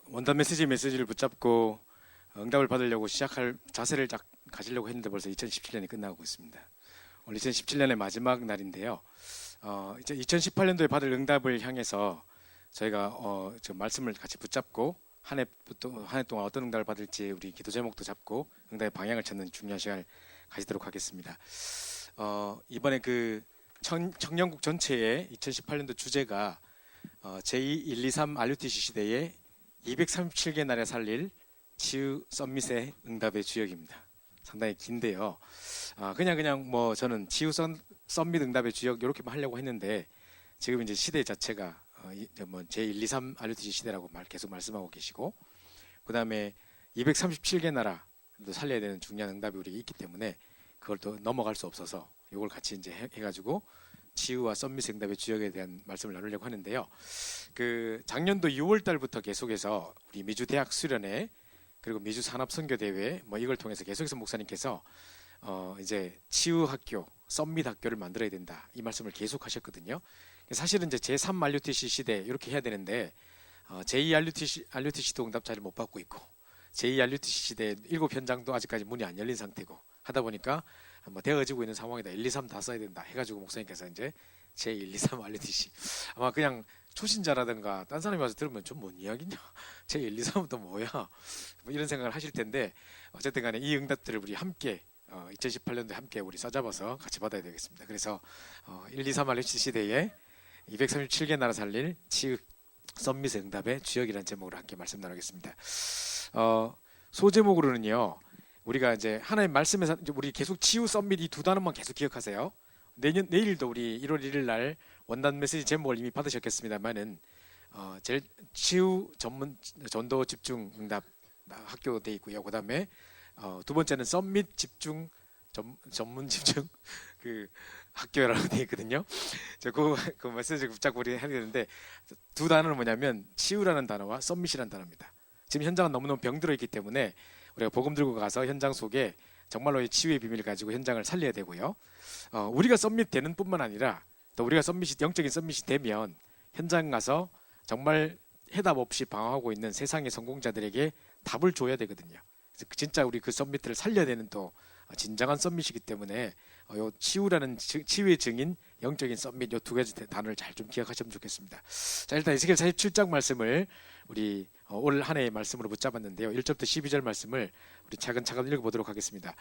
원단 메시지를 붙잡고 응답을 받으려고 시작할 자세를 딱 가지려고 했는데 벌써 2017년이 끝나고 있습니다. 오늘 2017년의 마지막 날인데요. 이제 2018년도에 받을 응답을 향해서 저희가 저 말씀을 같이 붙잡고 한 해 동안 어떤 응답을 받을지 우리 기도 제목도 잡고 응답의 방향을 찾는 중요한 시간을 가지도록 하겠습니다. 이번에 그 청년국 전체의 2018년도 주제가 제2-123 RUTC 시대에 237개 나라에 살릴 치유 썸밋의 응답의 주역입니다. 상당히 긴데요. 그냥 뭐 저는 치유 썸밋 응답의 주역 이렇게만 하려고 했는데 지금 이제 시대 자체가 뭐 제123 RUTC 시대라고 계속 말씀하고 계시고, 그 다음에 237개 나라도 살려야 되는 중요한 응답이 우리가 있기 때문에 그걸 또 넘어갈 수 없어서 이걸 같이 이제 해가지고 치유와 썸밋 응답의 주역에 대한 말씀을 나누려고 하는데요. 그 작년도 6월 달부터 계속해서 우리 미주 대학 수련회 그리고 미주 산업 선교 대회 뭐 이걸 통해서 계속해서 목사님께서 이제 치유 학교, 썸밋 학교를 만들어야 된다 이 말씀을 계속 하셨거든요. 사실은 이제 제3 RUTC 시대 이렇게 해야 되는데 제2 RUTC도 응답 자리를 못 받고 있고 제2 RUTC 시대 7현장도 아직까지 문이 안 열린 상태고 하다 보니까 뭐 되어지고 있는 상황이다. 1, 2, 3 다 써야 된다 해가지고 목사님께서 이제 제1, 2, 3 RUTC 아마 그냥 초신자라든가 딴 사람이 와서 들으면 좀 뭔 이야기냐 제1, 2, 3은 또 뭐야 뭐 이런 생각을 하실 텐데 어쨌든 간에 이 응답들을 우리 함께 2018년도에 함께 우리 써잡아서 같이 받아야 되겠습니다. 그래서 1, 2, 3 RUTC 시대에 237개 나라 살릴 치유 썸밋의 응답의 주역이라는 제목으로 함께 말씀 나누겠습니다. 소제목으로는요. 우리가 이제 하나님 말씀에서 우리 계속 치유 썸밋 이 두 단어만 계속 기억하세요. 내일도 우리 1월 1일 날 원단 메시지 제목을 이미 받으셨겠습니다만은 제일 치유 전문 전도 집중 응답 학교 돼 있고요. 그다음에 두 번째는 썸밋 집중 전문 집중 그 학교라고 되어 있거든요. 그 메시지 붙잡고 우리 해야 되는데 두 단어는 뭐냐면 치유라는 단어와 썸밋이라는 단어입니다. 지금 현장은 너무너무 병들어 있기 때문에 우리가 복음 들고 가서 현장 속에 정말로 치유의 비밀을 가지고 현장을 살려야 되고요. 우리가 썸밋 되는 뿐만 아니라 또 우리가 영적인 썸밋이 되면 현장 가서 정말 해답 없이 방황하고 있는 세상의 성공자들에게 답을 줘야 되거든요. 진짜 우리 그 썸밋을 살려야 되는 또 진정한 썸밋이기 때문에 요 치유라는 치유의 증인 영적인 썸밋 요 두 가지 단어를 잘 좀 기억하시면 좋겠습니다. 자, 일단 에스겔 47장 말씀을 우리 올 한 해의 말씀으로 붙잡았는데요. 1절부터 12절 말씀을 우리 차근차근 읽어보도록 하겠습니다.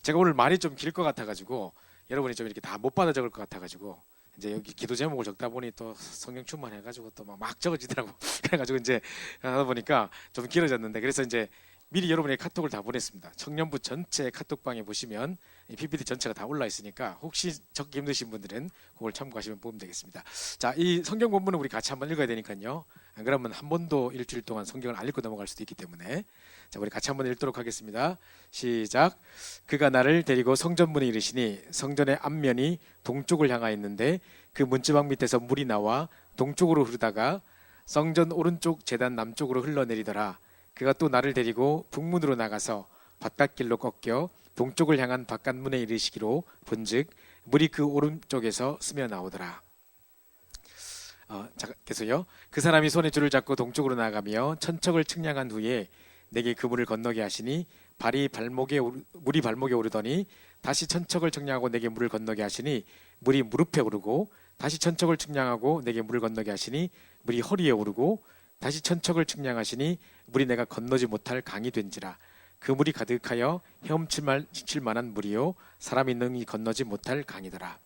제가 오늘 말이 좀 길 것 같아가지고 여러분이 좀 이렇게 다 못 받아 적을 것 같아가지고 이제 여기 기도 제목을 적다 보니 또 성경 충만해가지고 또 막 적어지더라고. 그래가지고 이제 하다 보니까 좀 길어졌는데 그래서 이제 미리 여러분의 카톡을 다 보냈습니다. 청년부 전체 카톡방에 보시면 이 PPT 전체가 다 올라 있으니까 혹시 적기 힘드신 분들은 그걸 참고하시면 보면 되겠습니다. 자, 이 성경 본문은 우리 같이 한번 읽어야 되니까요. 안 그러면 한 번도 일주일 동안 성경을 안 읽고 넘어갈 수도 있기 때문에 자, 우리 같이 한번 읽도록 하겠습니다. 시작. 그가 나를 데리고 성전문에 이르시니 성전의 앞면이 동쪽을 향하였는데 그 문지방 밑에서 물이 나와 동쪽으로 흐르다가 성전 오른쪽 제단 남쪽으로 흘러내리더라. 그가 또 나를 데리고 북문으로 나가서 바깥길로 꺾여 동쪽을 향한 바깥문에 이르시기로 본즉 물이 그 오른쪽에서 스며 나오더라. 계속요. 그 사람이 손에 줄을 잡고 동쪽으로 나가며 천척을 측량한 후에 내게 그 물을 건너게 하시니 물이 발목에 오르더니 다시 천척을 측량하고 내게 물을 건너게 하시니 물이 무릎에 오르고 다시 천척을 측량하고 내게 물을 건너게 하시니 물이 허리에 오르고 다시 천척을 측량하시니 물이 내가 건너지 못할 강이 된지라. 그 물이 가득하여 헤엄칠 만한 물이요 사람이 능히 건너지 못할 강이더라.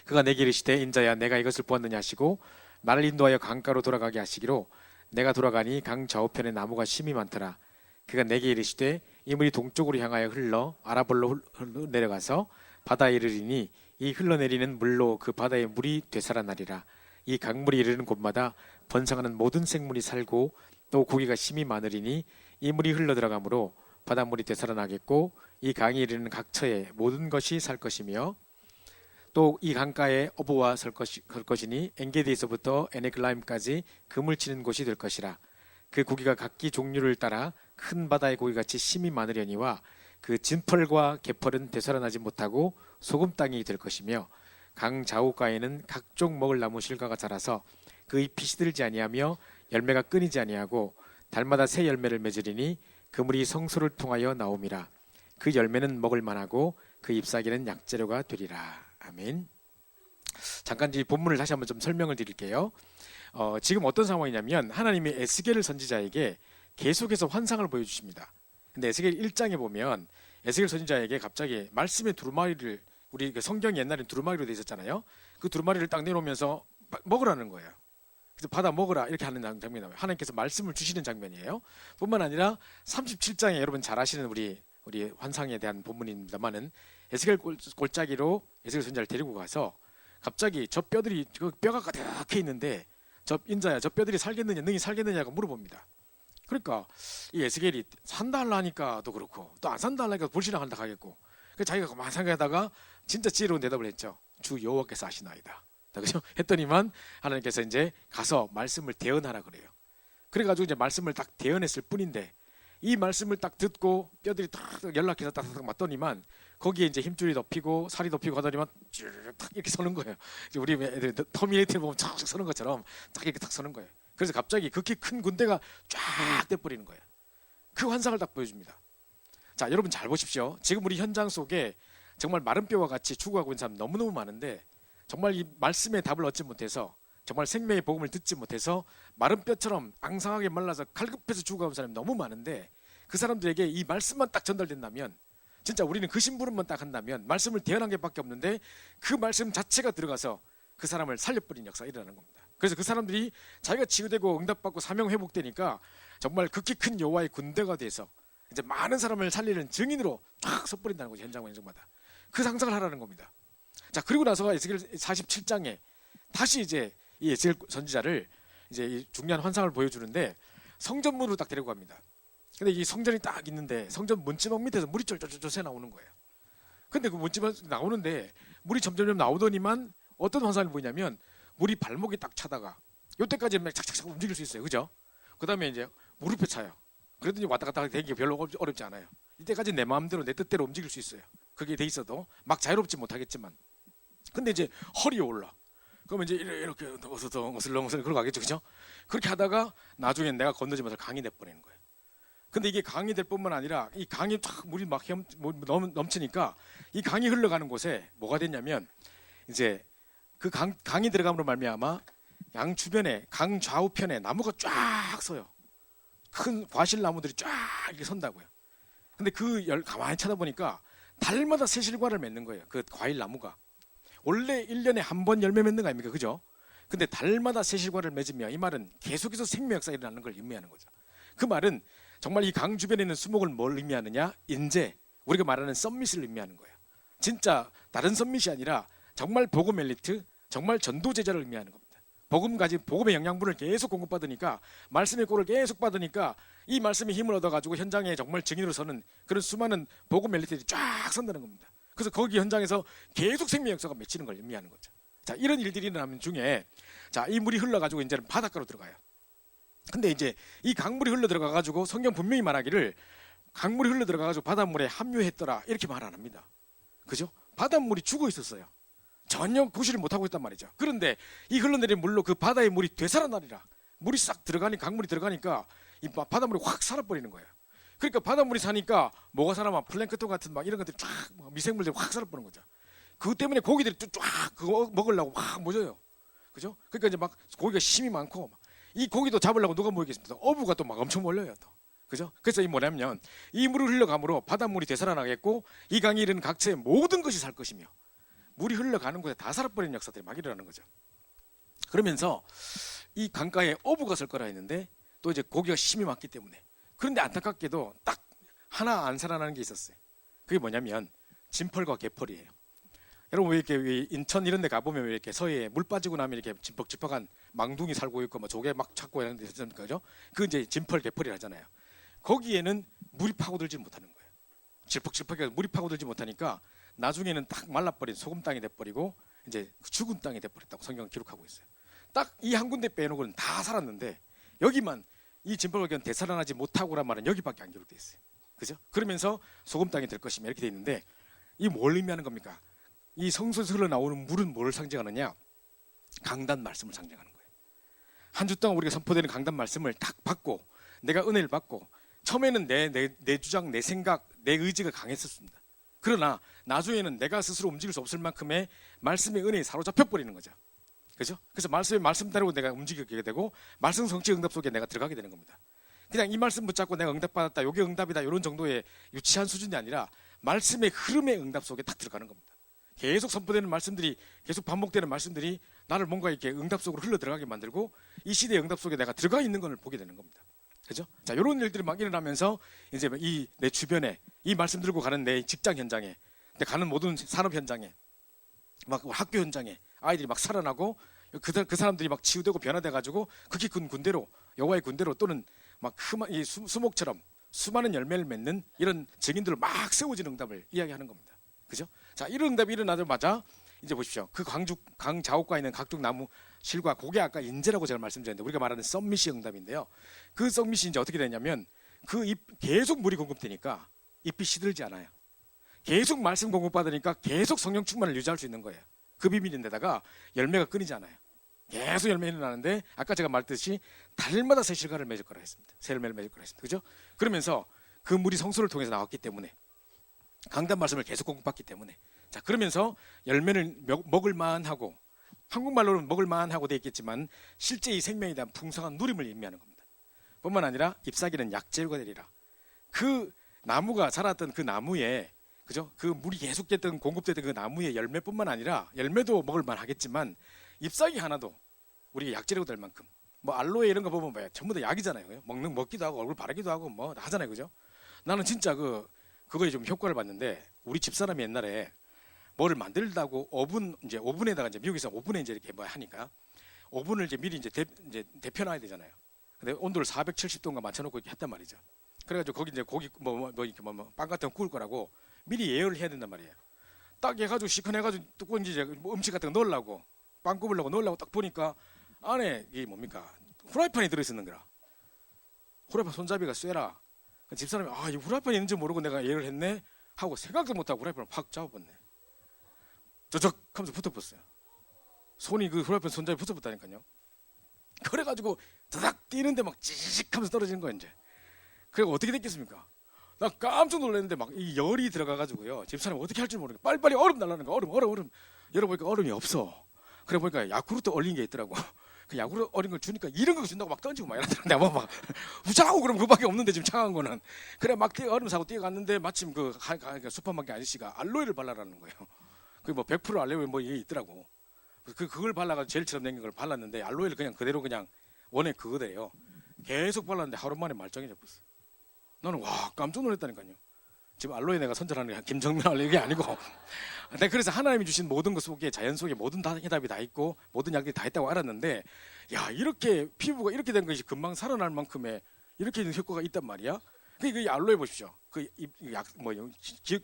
그가 내게 이르시되 인자야 내가 이것을 보았느냐 하시고 나를 인도하여 강가로 돌아가게 하시기로 내가 돌아가니 강 좌우편에 나무가 심이 많더라. 그가 내게 이르시되 이 물이 동쪽으로 향하여 흘러 아라볼로 내려가서 바다에 이르리니 이 흘러내리는 물로 그 바다의 물이 되살아나리라. 이 강물이 이르는 곳마다 번성하는 모든 생물이 살고 또 고기가 심이 많으리니 이 물이 흘러들어가므로 바닷물이 되살아나겠고 이 강이 이르는 각처에 모든 것이 살 것이며 또 이 강가에 어부와 설 것이니 엔게디에서부터 에네글라임까지 금을 치는 곳이 될 것이라. 그 고기가 각기 종류를 따라 큰 바다의 고기같이 심이 많으려니와 그 진펄과 개펄은 되살아나지 못하고 소금 땅이 될 것이며 강 좌우가에는 각종 먹을 나무 실과가 자라서 그 잎이 시들지 아니하며 열매가 끊이지 아니하고 달마다 새 열매를 맺으리니 그물이 성소를 통하여 나옴이라. 그 열매는 먹을 만하고 그 잎사귀는 약재료가 되리라. 아멘. 잠깐 이 본문을 다시 한번 좀 설명을 드릴게요. 지금 어떤 상황이냐면 하나님이 에스겔 선지자에게 계속해서 환상을 보여주십니다. 근데 에스겔 1장에 보면 에스겔 선지자에게 갑자기 말씀의 두루마리를, 우리 성경이 옛날엔 두루마리로 돼 있었잖아요. 그 두루마리를 딱 내놓으면서 먹으라는 거예요. 그래서 받아 먹으라 이렇게 하는 장면이 나와요. 하나님께서 말씀을 주시는 장면이에요. 뿐만 아니라 37장에 여러분 잘 아시는 우리 환상에 대한 본문입니다만은 에스겔 골짜기로 에스겔 선지자를 데리고 가서 갑자기 저 뼈들이, 그 뼈가 가득해 있는데 저 인자야 저 뼈들이 살겠느냐, 능히 살겠느냐고 물어봅니다. 그러니까 이 에스겔이 산다 하려니까도 그렇고 또 안 산다 하려니까 불신앙한다 하겠고, 그 자기가 그만 생각하다가 진짜 지혜로운 대답을 했죠. 주 여호와께서 하시나이다. 그죠? 했더니만 하나님께서 이제 가서 말씀을 대언하라 그래요. 그래가지고 이제 말씀을 딱 대언했을 뿐인데 이 말씀을 딱 듣고 뼈들이 딱 연락해서 딱 맞더니만 거기에 이제 힘줄이 덮이고 살이 덮이고 하더니만 쭉 딱 이렇게 서는 거예요. 우리 애들 터미네이터 보면 쫙 서는 것처럼 딱 이렇게 딱 서는 거예요. 그래서 갑자기 극히 큰 군대가 쫙 돼버리는 거예요. 그 환상을 딱 보여줍니다. 자, 여러분 잘 보십시오. 지금 우리 현장 속에 정말 마른 뼈와 같이 죽어가고 있는 사람 너무너무 많은데 정말 이 말씀의 답을 얻지 못해서, 정말 생명의 복음을 듣지 못해서 마른 뼈처럼 앙상하게 말라서 갈급해서 죽어가는 사람이 너무 많은데, 그 사람들에게 이 말씀만 딱 전달된다면, 진짜 우리는 그 심부름만 딱 한다면 말씀을 대언한 게 밖에 없는데 그 말씀 자체가 들어가서 그 사람을 살려버린 역사가 일어나는 겁니다. 그래서 그 사람들이 자기가 치유되고 응답받고 사명 회복되니까 정말 극히 큰 여호와의 군대가 돼서 이제 많은 사람을 살리는 증인으로 쫙 서버린다는 거죠. 현장마다 그 상상을 하라는 겁니다. 자, 그리고 나서 에스겔 47장에 다시 이제 이 에스겔 선지자를 이제 이 중요한 환상을 보여주는데 성전문으로 딱 데리고 갑니다. 근데 이 성전이 딱 있는데 성전 문지방 밑에서 물이 쫄쫄쫄 새 나오는 거예요. 근데 그 문지방 나오는데 물이 점점 나오더니만 어떤 환상을 보이냐면 물이 발목에 딱 차다가 요때까지는 막 착착착 움직일 수 있어요. 그죠? 그 다음에 이제 무릎에 차요. 그러더니 왔다 갔다 되기 별로 어렵지 않아요. 이때까지 내 마음대로 내 뜻대로 움직일 수 있어요. 그게 돼 있어도 막 자유롭지 못하겠지만, 근데 이제 허리에 올라. 그러면 이제 이렇게 어슬렁어슬렁 그러고 가겠죠. 그죠? 그렇게 하다가 나중엔 내가 건너지 못할 강이 돼버리는 거예요. 근데 이게 강이 될 뿐만 아니라 이 강이 쫙 물이 막 넘치니까 이 강이 흘러가는 곳에 뭐가 됐냐면 이제 그 강이 들어감으로 말미암아 양 주변에, 강 좌우편에 나무가 쫙 서요. 큰 과실나무들이 쫙 이렇게 선다고요. 근데 가만히 쳐다보니까 달마다 새 실과를 맺는 거예요. 그 과일 나무가 원래 1년에 한 번 열매 맺는 거 아닙니까? 그죠? 근데 달마다 새 실과를 맺으며, 이 말은 계속해서 생명 역사가 일어나는 걸 의미하는 거죠. 그 말은 정말 이 강 주변에 있는 수목을 뭘 의미하느냐? 인재, 우리가 말하는 썸밋을 의미하는 거예요. 진짜 다른 썸밋이 아니라 정말 복음 엘리트, 정말 전도 제자를 의미하는 겁니다. 복음의 영양분을 계속 공급받으니까, 말씀의 꼴을 계속 받으니까 이 말씀의 힘을 얻어가지고 현장에 정말 증인으로 서는 그런 수많은 복음 엘리트들이 쫙 선다는 겁니다. 그래서 거기 현장에서 계속 생명 역사가 맺히는 걸 의미하는 거죠. 자, 이런 일들이 일어나는 중에, 자, 이 물이 흘러가지고 이제는 바닷가로 들어가요. 근데 이제 이 강물이 흘러 들어가가지고 성경 분명히 말하기를 강물이 흘러 들어가가지고 바닷물에 합류했더라 이렇게 말 안 합니다. 그죠? 바닷물이 죽어 있었어요. 전혀 구실을 못하고 있단 말이죠. 그런데 이 흘러내린 물로 그 바다의 물이 되살아나리라. 물이 싹 들어가니, 강물이 들어가니까 이 바닷물이 확 살아버리는 거예요. 그러니까 바닷물이 사니까 뭐가 살아만 플랭크톤 같은 막 이런 것들이 쫙 미생물들이 확 살아버리는 거죠. 그것 때문에 고기들이 쫙 그거 먹으려고 막 모여요. 그죠? 그러니까 이제 막 고기가 힘이 많고, 이 고기도 잡으려고 누가 모이겠습니까? 어부가 또 막 엄청 몰려요 또. 그죠? 그래서 이 뭐냐면 이 물을 흘러감으로 바닷물이 되살아나겠고 이 강이 이르는 각처의 모든 것이 살 것이며, 물이 흘러가는 곳에 다 살아버리는 역사들이 막 일어나는 거죠. 그러면서 이 강가에 어부가 설 거라 했는데 또 이제 고기가 힘이 많기 때문에, 그런데 안타깝게도 딱 하나 안 살아나는 게 있었어요. 그게 뭐냐면 진펄과 개펄이에요. 여러분 왜 이렇게 인천 이런 데 가보면 왜 이렇게 서해에 물 빠지고 나면 이렇게 진퍽진퍽한 망둥이 살고 있고 뭐 조개 막 찾고 이런 데 있습니까? 그죠? 그 이제 진펄 개펄이 하잖아요. 거기에는 물이 파고들지 못하는 거예요. 질퍽질퍽해서 물이 파고들지 못하니까 나중에는 딱 말라버린 소금 땅이 돼버리고 이제 죽은 땅이 돼버렸다고 성경은 기록하고 있어요. 딱 이 한 군데 빼놓고는 다 살았는데 여기만 이 진펄과 되살아나지 못하고란 말은 여기밖에 안 기록돼 있어요. 그죠? 그러면서 소금 땅이 될 것이며 이렇게 돼 있는데, 이 뭘 의미하는 겁니까? 이 성소에서 흘러나오는 물은 뭐를 상징하느냐? 강단 말씀을 상징하는 거예요. 한 주 동안 우리가 선포되는 강단 말씀을 딱 받고 내가 은혜를 받고 처음에는 내 주장, 내 생각, 내 의지가 강했었습니다. 그러나 나중에는 내가 스스로 움직일 수 없을 만큼의 말씀의 은혜에 사로잡혀 버리는 거죠. 그죠? 그래서 말씀의 말씀대로 내가 움직이게 되고 말씀 성취 응답 속에 내가 들어가게 되는 겁니다. 그냥 이 말씀 붙잡고 내가 응답받았다, 요게 응답이다 이런 정도의 유치한 수준이 아니라 말씀의 흐름의 응답 속에 딱 들어가는 겁니다. 계속 선포되는 말씀들이, 계속 반복되는 말씀들이 나를 뭔가 이렇게 응답 속으로 흘러 들어가게 만들고 이 시대의 응답 속에 내가 들어가 있는 걸 보게 되는 겁니다. 그죠? 자, 이런 일들이 막 일어나면서 이제 이 내 주변에 이 말씀 들고 가는 내 직장 현장에, 내 가는 모든 산업 현장에, 막 학교 현장에 아이들이 막 살아나고 그 사람들이 막 치유되고 변화돼 가지고 극히 큰 군대로, 여호와의 군대로 또는 막 이 수목처럼 수많은 열매를 맺는 이런 증인들을 막 세워지는 응답을 이야기하는 겁니다. 그죠? 자, 이런 응답이 일어나자마자 이제 보십시오. 그 강자옥가에 있는 각종 나무 실과 그게 아까 인재라고 제가 말씀드렸는데 우리가 말하는 썸밋이 응답인데요. 그 썸밋이 이제 어떻게 되냐면 그 잎 계속 물이 공급되니까 잎이 시들지 않아요. 계속 말씀 공급받으니까 계속 성령 충만을 유지할 수 있는 거예요. 그 비밀인데다가 열매가 끊이지 않아요. 계속 열매는 나는데 아까 제가 말했듯이 달마다 새 실과를 맺을 거라 했습니다. 새 열매를 맺을 거라 했습니다. 그죠? 그러면서 그 물이 성소를 통해서 나왔기 때문에 강단 말씀을 계속 공급받기 때문에 자, 그러면서 열매를 먹을 만하고 한국말로는 먹을 만하고 되어 있겠지만 실제 이 생명에 대한 풍성한 누림을 의미하는 겁니다. 뿐만 아니라 잎사귀는 약재료가 되리라. 그 나무가 자랐던 그 나무에, 그죠? 그 물이 계속됐던 공급되던 그 나무의 열매뿐만 아니라 열매도 먹을 만하겠지만 잎사귀 하나도 우리가 약재료가 될 만큼 뭐 알로에 이런 거 보면 뭐야 전부 다 약이잖아요. 먹기도 하고 얼굴 바르기도 하고 뭐 하잖아요, 그죠? 나는 진짜 그거에 좀 효과를 봤는데 우리 집사람이 옛날에 뭐를 만들다고 오븐에다가 이제 미국에서 오븐에 이제 이렇게 뭐 하니까 오븐을 이제 미리 이제 데펴놔야 되잖아요. 근데 온도를 470도인가 맞춰놓고 이렇게 했단 말이죠. 그래가지고 거기 이제 고기 이렇게 빵 같은 거 구울 거라고 미리 예열을 해야 된단 말이에요. 딱 해가지고 시큰해가지고 뚜껑 이제 뭐 음식 같은 거 넣으려고 빵 구우려고 넣으려고 딱 보니까 안에 이게 뭡니까 후라이팬이 들어있었는 거라. 후라이팬 손잡이가 쇠라. 집사람이 이 후라이팬이 있는지 모르고 내가 예열을 했네 하고 생각도 못하고 후라이팬을 팍 잡아봤네. 저적 하면서 붙어봤어요. 손이 그 후라이팬 손잡이 붙어봤다니까요. 그래가지고 다닥 뛰는데 막 찌직 하면서 떨어지는 거야 이제. 그리고 어떻게 됐겠습니까? 나 깜짝 놀랐는데 막 이 열이 들어가가지고요. 집사람이 어떻게 할 줄 모르겠고 빨리빨리 얼음 달라는 거야. 얼음. 열어보니까 얼음이 없어. 그래 보니까 야쿠르트 얼린 게 있더라고. 그 야구르트 얼린 걸 주니까 이런 거 준다고 막 던지고 막 이러더라고. 내가 막 후자하고 그러면 그밖에 없는데 지금 차가운 거는. 그래 막 얼음 사고 뛰어갔는데 마침 그 슈퍼마켓 아저씨가 알로에를 발라라는 거예요. 그 뭐 100% 알로에 뭐 이게 있더라고. 그걸 발라가지고 젤처럼 생긴 걸 발랐는데 알로에를 그냥 그대로 그냥 원액 그거대요. 계속 발랐는데 하루 만에 말짱이 잡혔어. 나는 와 깜짝 놀랐다니까요. 지금 알로에 내가 선전하는 게 김정민 알로에 이게 아니고 내가 그래서 하나님이 주신 모든 것 속에 자연 속에 모든 해답이 다 있고 모든 약들이 다 있다고 알았는데 야 이렇게 피부가 이렇게 된 것이 금방 살아날 만큼의 이렇게 효과가 있단 말이야. 그 알로에 보십시오. 그약뭐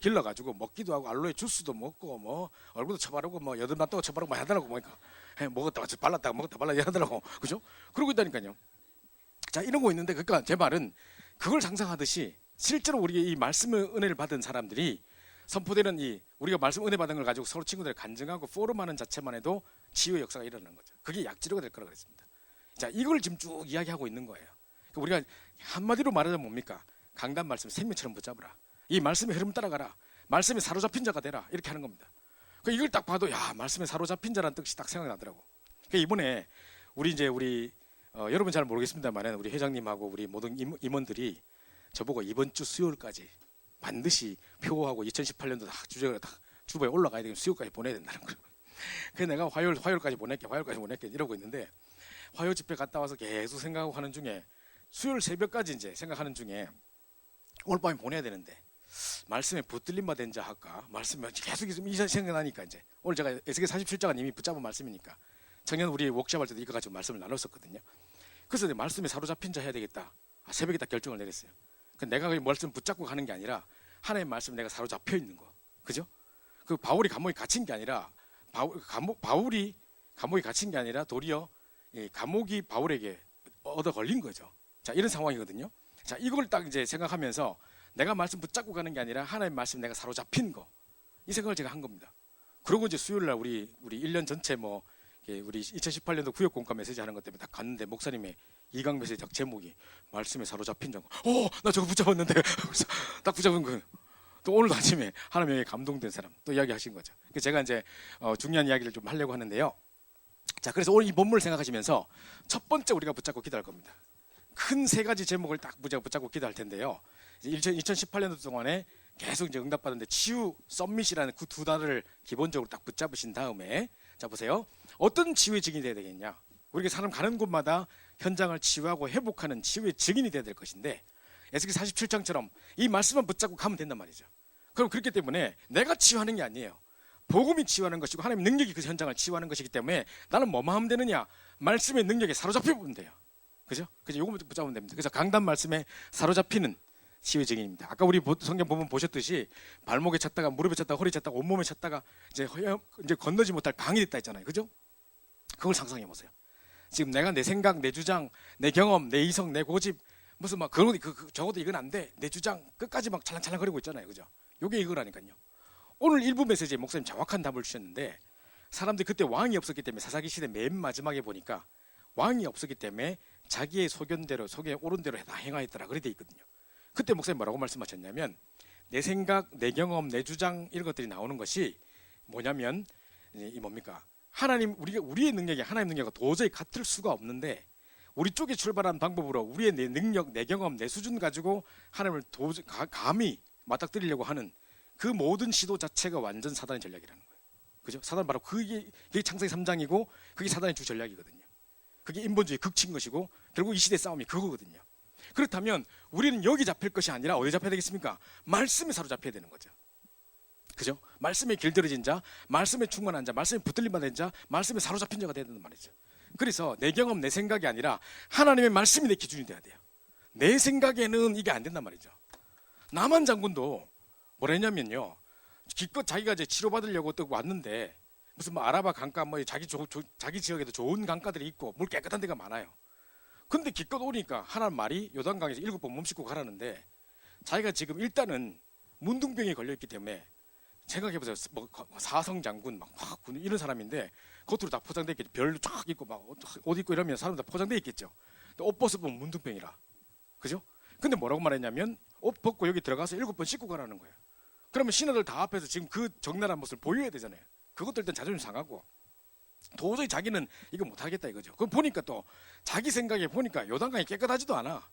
길러가지고 먹기도 하고 알로에 주스도 먹고 뭐 얼굴도 쳐바르고 뭐 여든 낫다고 쳐바르고 뭐 하더라고 보니까 먹었다가 발랐다가 먹었다 발라 하더라고 그죠? 그러고 있다니까요. 자 이런 거 있는데 그러니까 제 말은 그걸 상상하듯이 실제로 우리 이 말씀의 은혜를 받은 사람들이 선포되는 이 우리가 말씀 은혜 받은 걸 가지고 서로 친구들 간증하고 포럼하는 자체만 해도 치유의 역사가 일어나는 거죠. 그게 약지료가 될 거라고 그랬습니다. 자 이걸 지금 쭉 이야기하고 있는 거예요. 우리가 한마디로 말하자면 뭡니까? 강단 말씀 생명처럼 붙잡으라. 이 말씀의 흐름 따라가라. 말씀에 사로잡힌 자가 되라. 이렇게 하는 겁니다. 이걸 딱 봐도 야 말씀에 사로잡힌 자라는 뜻이 딱 생각나더라고. 이번에 우리 여러분 잘 모르겠습니다만 우리 회장님하고 우리 모든 임원들이 저보고 이번 주 수요일까지 반드시 표하고 2018년도 다 주보에 올라가야 되면 수요일까지 보내야 된다는 거예요. 그래서 내가 화요일까지 보낼게 이러고 있는데 화요 집회 갔다 와서 계속 생각하고 하는 중에 수요일 새벽까지 이제 생각하는 중에 오늘 밤에 보내야 되는데 말씀에 붙들림 받은 자 할까? 말씀에 계속 이 생각나니까 이제 오늘 제가 에스겔 47장은 이미 붙잡은 말씀이니까 작년 우리 워크숍할 때도 이거 가지고 말씀을 나눴었거든요. 그래서 내 말씀에 사로잡힌 자 해야 되겠다. 새벽에 딱 결정을 내렸어요. 내가 그 말씀 붙잡고 가는 게 아니라 하나님의 말씀 내가 사로잡혀 있는 거, 그죠? 그 바울이 감옥에 갇힌 게 아니라 바울이 감옥에 갇힌 게 아니라 도리어 감옥이 바울에게 얻어 걸린 거죠. 자 이런 상황이거든요. 자 이걸 딱 이제 생각하면서 내가 말씀 붙잡고 가는 게 아니라 하나님의 말씀 내가 사로잡힌 거, 이 생각을 제가 한 겁니다. 그리고 이제 수요일 날 우리 1년 전체 뭐 우리 2018년도 구역 공과 메시지 하는 것 때문에 딱 갔는데 목사님의 이강 메시지 딱 제목이 말씀에 사로잡힌 자. 나 저거 붙잡았는데. 그래서 딱 붙잡은 거. 또 오늘 아침에 하나님의 감동된 사람 또 이야기하신 거죠. 그래서 제가 이제 중요한 이야기를 좀 하려고 하는데요. 자, 그래서 오늘 이 본문을 생각하시면서 첫 번째 우리가 붙잡고 기도할 겁니다. 큰 세 가지 제목을 딱 붙잡고 기도할 텐데요. 2018년도 동안에 계속 이제 응답받았는데 치유 썸밋이라는 그 두 단어를 기본적으로 딱 붙잡으신 다음에 자 보세요. 어떤 치유의 증인이 돼야 되겠냐? 우리가 사람 가는 곳마다 현장을 치유하고 회복하는 치유의 증인이 돼야 될 것인데 에스겔 47장처럼 이 말씀만 붙잡고 가면 된단 말이죠. 그럼 그렇기 때문에 내가 치유하는 게 아니에요. 복음이 치유하는 것이고 하나님의 능력이 그 현장을 치유하는 것이기 때문에 나는 뭐만 하면 되느냐? 말씀의 능력에 사로잡혀 보면 돼요. 그죠? 그죠? 요거부터 붙잡으면 됩니다. 그래서 강단 말씀에 사로잡히는 치유의 증인입니다. 아까 우리 성경 보면 보셨듯이 발목에 찼다가 무릎에 찼다가 허리에 찼다가 온몸에 찼다가 이제 건너지 못할 방이 됐다 했잖아요. 그죠? 그걸 상상해 보세요. 지금 내가 내 생각, 내 주장, 내 경험, 내 이성, 내 고집 무슨 막 적어도 이건 안 돼. 내 주장 끝까지 막 찰랑찰랑거리고 있잖아요. 그죠? 요게 이거라니까요. 오늘 일부 메시지에 목사님 정확한 답을 주셨는데 사람들이 그때 왕이 없었기 때문에 사사기 시대 맨 마지막에 보니까 왕이 없었기 때문에 자기의 소견대로 속에 옳은 대로 다 행하였더라 그렇게 돼 있거든요. 그때 목사님 뭐라고 말씀하셨냐면 내 생각, 내 경험, 내 주장 이런 것들이 나오는 것이 뭐냐면 이 뭡니까? 하나님 우리의 능력이 하나님 능력과 도저히 같을 수가 없는데 우리 쪽에 출발한 방법으로 우리의 내 능력, 내 경험, 내 수준 가지고 하나님을 감히 맞닥뜨리려고 하는 그 모든 시도 자체가 완전 사단의 전략이라는 거예요. 그죠? 사단 바로 그게 창세기 3장이고 그게 사단의 주 전략이거든요. 그게 인본주의 극치인 것이고 결국 이 시대 싸움이 그거거든요. 그렇다면 우리는 여기 잡힐 것이 아니라 어디 잡혀야 되겠습니까? 말씀에 사로잡혀야 되는 거죠. 그죠? 말씀에 길들여진 자, 말씀에 충만한 자, 말씀에 붙들림 받은 자, 말씀에 사로잡힌 자가 되야 된단 말이죠. 그래서 내 경험, 내 생각이 아니라 하나님의 말씀이 내 기준이 돼야 돼요. 내 생각에는 이게 안 된단 말이죠. 남한 장군도 뭐랬냐면요. 기껏 자기가 이제 치료받으려고 또 왔는데 무슨 뭐 아라바 강가 뭐 자기 지역에도 좋은 강가들이 있고 물 깨끗한 데가 많아요. 근데 기껏 오니까 하나님 말이 요단강에서 7번 몸 씻고 가라는데 자기가 지금 일단은 문둥병에 걸려있기 때문에 생각해보세요. 뭐 사성 장군 막 이런 사람인데 겉으로 다 포장돼 있겠죠. 별로 쫙 입고 막 옷 입고 이러면 사람 다 포장돼 있겠죠. 근데 옷 벗으면 문둥병이라. 그죠? 근데 뭐라고 말했냐면 옷 벗고 여기 들어가서 7번 씻고 가라는 거예요. 그러면 신하들 다 앞에서 지금 그 적나라한 모습을 보여야 되잖아요. 그것도 일단 자존심 상하고 도저히 자기는 이거 못하겠다 이거죠. 그럼 보니까 또 자기 생각에 보니까 요단강이 깨끗하지도 않아.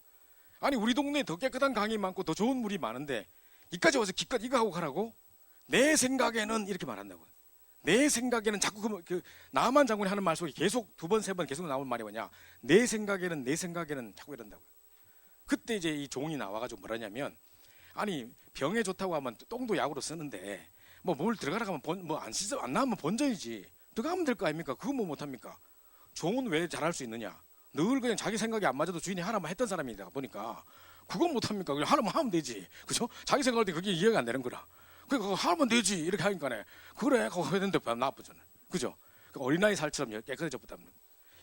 아니 우리 동네에 더 깨끗한 강이 많고 더 좋은 물이 많은데 이까지 와서 기껏 이거 하고 가라고? 내 생각에는 이렇게 말한다고요. 내 생각에는 자꾸 그 나만 장군이 하는 말 속에 계속 두 번 세 번 계속 나오는 말이 뭐냐? 내 생각에는 자꾸 이런다고요. 그때 이제 이 종이 나와가지고 뭐라냐면 아니 병에 좋다고 하면 똥도 약으로 쓰는데 뭐 뭘 들어가라 하면 안 나오면 번져야지. 들어가면 될 거 아닙니까? 그거 뭐 못합니까? 종은 왜 잘할 수 있느냐? 늘 그냥 자기 생각이 안 맞아도 주인이 하나만 했던 사람이다 보니까 그건 못합니까? 그냥 하나만 하면 되지. 그죠? 자기 생각할 때 그게 이해가 안 되는 거라. 그거 하면 되지. 이렇게 하니까네. 그래. 그거 해야 되는데 나쁘잖아. 그죠? 어린아이 살처럼 깨끗해졌다면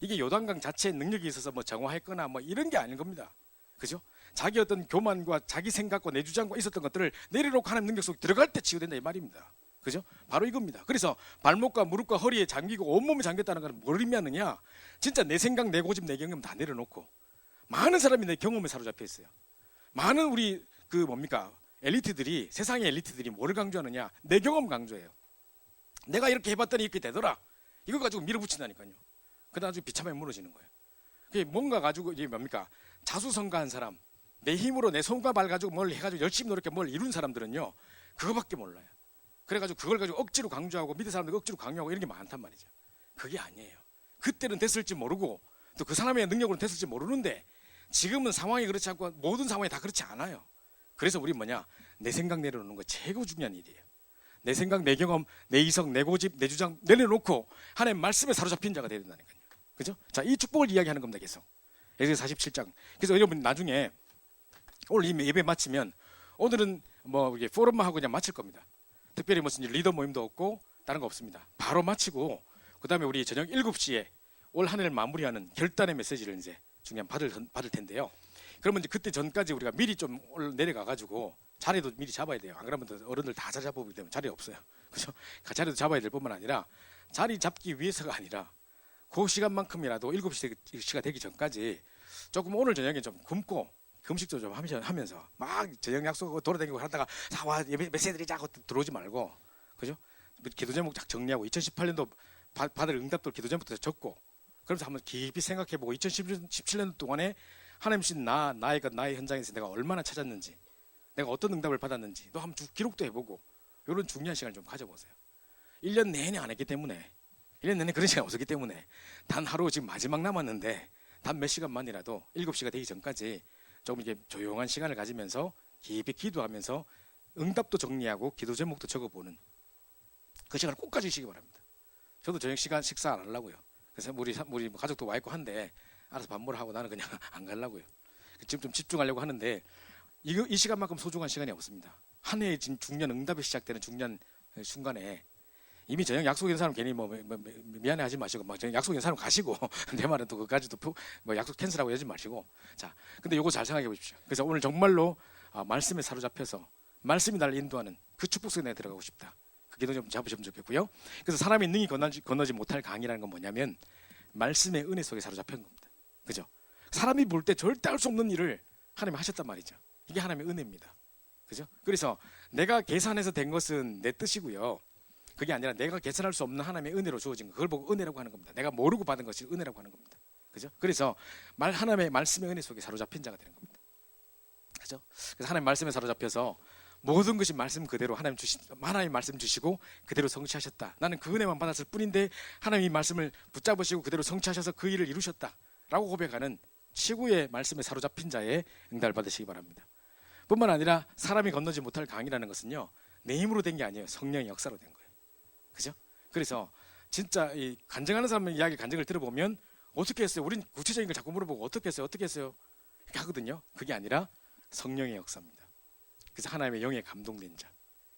이게 요단강 자체의 능력이 있어서 뭐 정화했거나 뭐 이런 게 아닌 겁니다. 그죠? 자기 어떤 교만과 자기 생각과 내 주장과 있었던 것들을 내려놓고 하는 능력 속에 들어갈 때 치유된다 이 말입니다. 그죠? 바로 이겁니다. 그래서 발목과 무릎과 허리에 잠기고 온몸에 잠겼다는 건 뭘 의미하느냐? 진짜 내 생각, 내 고집, 내 경험 다 내려놓고 많은 사람이 내 경험에 사로잡혀 있어요. 많은 우리 엘리트들이 세상의 엘리트들이 뭐를 강조하느냐? 내 경험 강조해요. 내가 이렇게 해봤더니 이렇게 되더라. 이거 가지고 밀어붙인다니까요. 그러다 나중에 비참하게 무너지는 거예요. 그게 뭔가 가지고 이게 자수성가한 사람, 내 힘으로 내 손과 발 가지고 뭘 해가지고 열심히 노력해 뭘 이룬 사람들은요 그거밖에 몰라요. 그래가지고 그걸 가지고 억지로 강조하고 밑에 사람들 억지로 강요하고 이런 게 많단 말이죠. 그게 아니에요. 그때는 됐을지 모르고 또 그 사람의 능력으로는 됐을지 모르는데 지금은 상황이 그렇지 않고 모든 상황이 다 그렇지 않아요. 그래서 우리 내 생각 내려놓는 거 최고 중요한 일이에요. 내 생각, 내 경험, 내 이성, 내 고집, 내 주장 내려놓고 하나님 말씀에 사로잡힌 자가 되야 된다니까요. 그죠? 자, 이 축복을 이야기하는 겁니다. 계속. 에스겔 47장. 그래서 여러분 나중에 오늘 이 예배 마치면 오늘은 이게 포럼만 하고 그냥 마칠 겁니다. 특별히 무슨 리더 모임도 없고 다른 거 없습니다. 바로 마치고 그다음에 우리 저녁 7시에 올 한 해를 마무리하는 결단의 메시지를 이제 중요한 받을 텐데요. 그러면 이제 그때 전까지 우리가 미리 좀 내려가 가지고 자리도 미리 잡아야 돼요. 안 그러면 어른들 다 자리 잡아보기 때문에 자리 없어요. 그죠? 자리도 잡아야 될 뿐만 아니라 자리 잡기 위해서가 아니라 그 시간만큼이라도 7시가 되기 전까지 조금 오늘 저녁에 좀 굶고 금식도 좀 하면서 막 저녁 약속하고 돌아다니고 하다가 와 메시지 드리자 하고 들어오지 말고, 그죠? 기도 제목 딱 정리하고 2018년도 받을 응답도 기도 제목부터 적고, 그러면서 한번 깊이 생각해보고 2017년 동안에 하나님 신 나의 것 나의 현장에서 내가 얼마나 찾았는지, 내가 어떤 응답을 받았는지 또 한번 기록도 해보고, 이런 중요한 시간을 좀 가져보세요. 1년 내내 안 했기 때문에, 1년 내내 그런 시간 없었기 때문에 단 하루 지금 마지막 남았는데 단 몇 시간만이라도 7시가 되기 전까지 조금 이게 조용한 시간을 가지면서 깊이 기도하면서 응답도 정리하고 기도 제목도 적어보는 그 시간을 꼭 가지시기 바랍니다. 저도 저녁 시간 식사 안 하려고요. 그래서 우리 가족도 와 있고 한데 알아서 밥 먹으러 하고 나는 그냥 안 가려고요. 지금 좀 집중하려고 하는데 이 시간만큼 소중한 시간이 없습니다. 한 해의 중요한 응답이 시작되는 중요한 순간에 이미 저녁 약속 있는 사람 괜히 미안해하지 마시고 막 저녁 약속 있는 사람 가시고 내 말은 또 그까지도 약속 캔슬하고 이러지 마시고, 자, 근데 요거 잘 생각해 보십시오. 그래서 오늘 정말로 말씀에 사로잡혀서 말씀이 나를 인도하는 그 축복 속에 내가 들어가고 싶다. 그 기도 좀 잡으시면 좋겠고요. 그래서 사람이 능히 건너지 못할 강이라는 건 뭐냐면 말씀의 은혜 속에 사로잡힌 겁니다. 그죠? 사람이 볼 때 절대 할 수 없는 일을 하나님이 하셨단 말이죠. 이게 하나님의 은혜입니다. 그죠? 그래서 내가 계산해서 된 것은 내 뜻이고요. 그게 아니라 내가 계산할 수 없는 하나님의 은혜로 주어진 거, 그걸 보고 은혜라고 하는 겁니다. 내가 모르고 받은 것이 은혜라고 하는 겁니다. 그죠? 그래서 하나님의 말씀의 은혜 속에 사로잡힌 자가 되는 겁니다. 그죠? 그래서 하나님 말씀에 사로잡혀서 모든 것이 말씀 그대로 하나님 말씀 주시고 그대로 성취하셨다. 나는 그 은혜만 받았을 뿐인데 하나님이 이 말씀을 붙잡으시고 그대로 성취하셔서 그 일을 이루셨다라고 고백하는 최고의 말씀에 사로잡힌 자의 응답을 받으시기 바랍니다. 뿐만 아니라 사람이 건너지 못할 강이라는 것은요, 내 힘으로 된 게 아니에요. 성령의 역사로 된 거예요. 그죠? 그래서 진짜 이 간증하는 사람의 이야기 간증을 들어보면 어떻게 했어요? 우린 구체적인 걸 자꾸 물어보고 어떻게 했어요? 어떻게 했어요? 이렇게 하거든요. 그게 아니라 성령의 역사입니다. 그래서 하나님의 영에 감동된 자,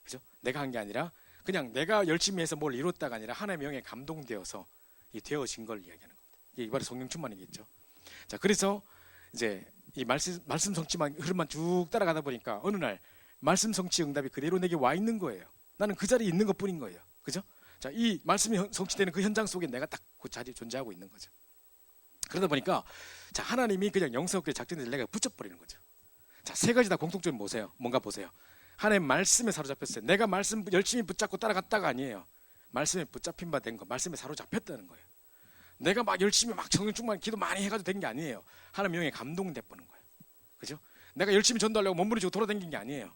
그죠? 내가 한 게 아니라 그냥 내가 열심히 해서 뭘 이뤘다가 아니라 하나님의 영에 감동되어서 이 되어진 걸 이야기하는 겁니다. 이게 바로 성령 충만이겠죠. 자, 그래서 이제 이 말씀 성취만 흐름만 쭉 따라가다 보니까 어느 날 말씀 성취 응답이 그대로 내게 와 있는 거예요. 나는 그 자리에 있는 것뿐인 거예요. 그죠? 자, 이 말씀이 성취되는 그 현장 속에 내가 딱 그 자리에 존재하고 있는 거죠. 그러다 보니까 자, 하나님이 그냥 영성롭게 작정돼서 내가 붙여버리는 거죠. 자, 세 가지 다 공통점이 뭐세요? 뭔가 보세요. 하나님 말씀에 사로잡혔어요. 내가 말씀 열심히 붙잡고 따라갔다가 아니에요. 말씀에 붙잡힌 바 된 거, 말씀에 사로잡혔다는 거예요. 내가 막 열심히 막 성령 충만 기도 많이 해가지고 된 게 아니에요. 하나님 영에 감동돼 버는 거예요. 그죠? 내가 열심히 전도하려고 몸부림치고 돌아다닌 게 아니에요.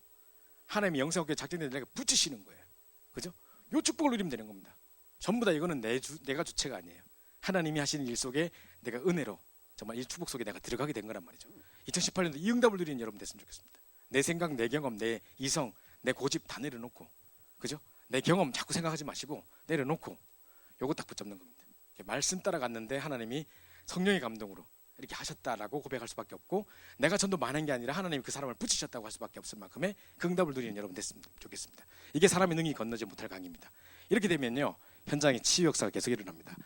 하나님이 영성롭게 작정돼서 내가 붙이시는 거예요. 그죠? 요 축복을 누리면 되는 겁니다. 전부 다 이거는 내가 주체가 아니에요. 하나님이 하시는 일 속에 내가 은혜로 정말 이 축복 속에 내가 들어가게 된 거란 말이죠. 2018년도 이 응답을 누리는 여러분 됐으면 좋겠습니다. 내 생각, 내 경험, 내 이성, 내 고집 다 내려놓고, 그죠? 내 경험 자꾸 생각하지 마시고 내려놓고 요거 딱 붙잡는 겁니다. 말씀 따라갔는데 하나님이 성령의 감동으로 이렇게 하셨다라고 고백할 수밖에 없고, 내가 전도 많은 게 아니라 하나님이 그 사람을 붙이셨다고 할 수밖에 없을 만큼의 그 응답을 누리는 여러분 됐으면 좋겠습니다. 이게 사람의 능히 건너지 못할 강입니다. 이렇게 되면요, 현장에 치유 역사가 계속 일어납니다.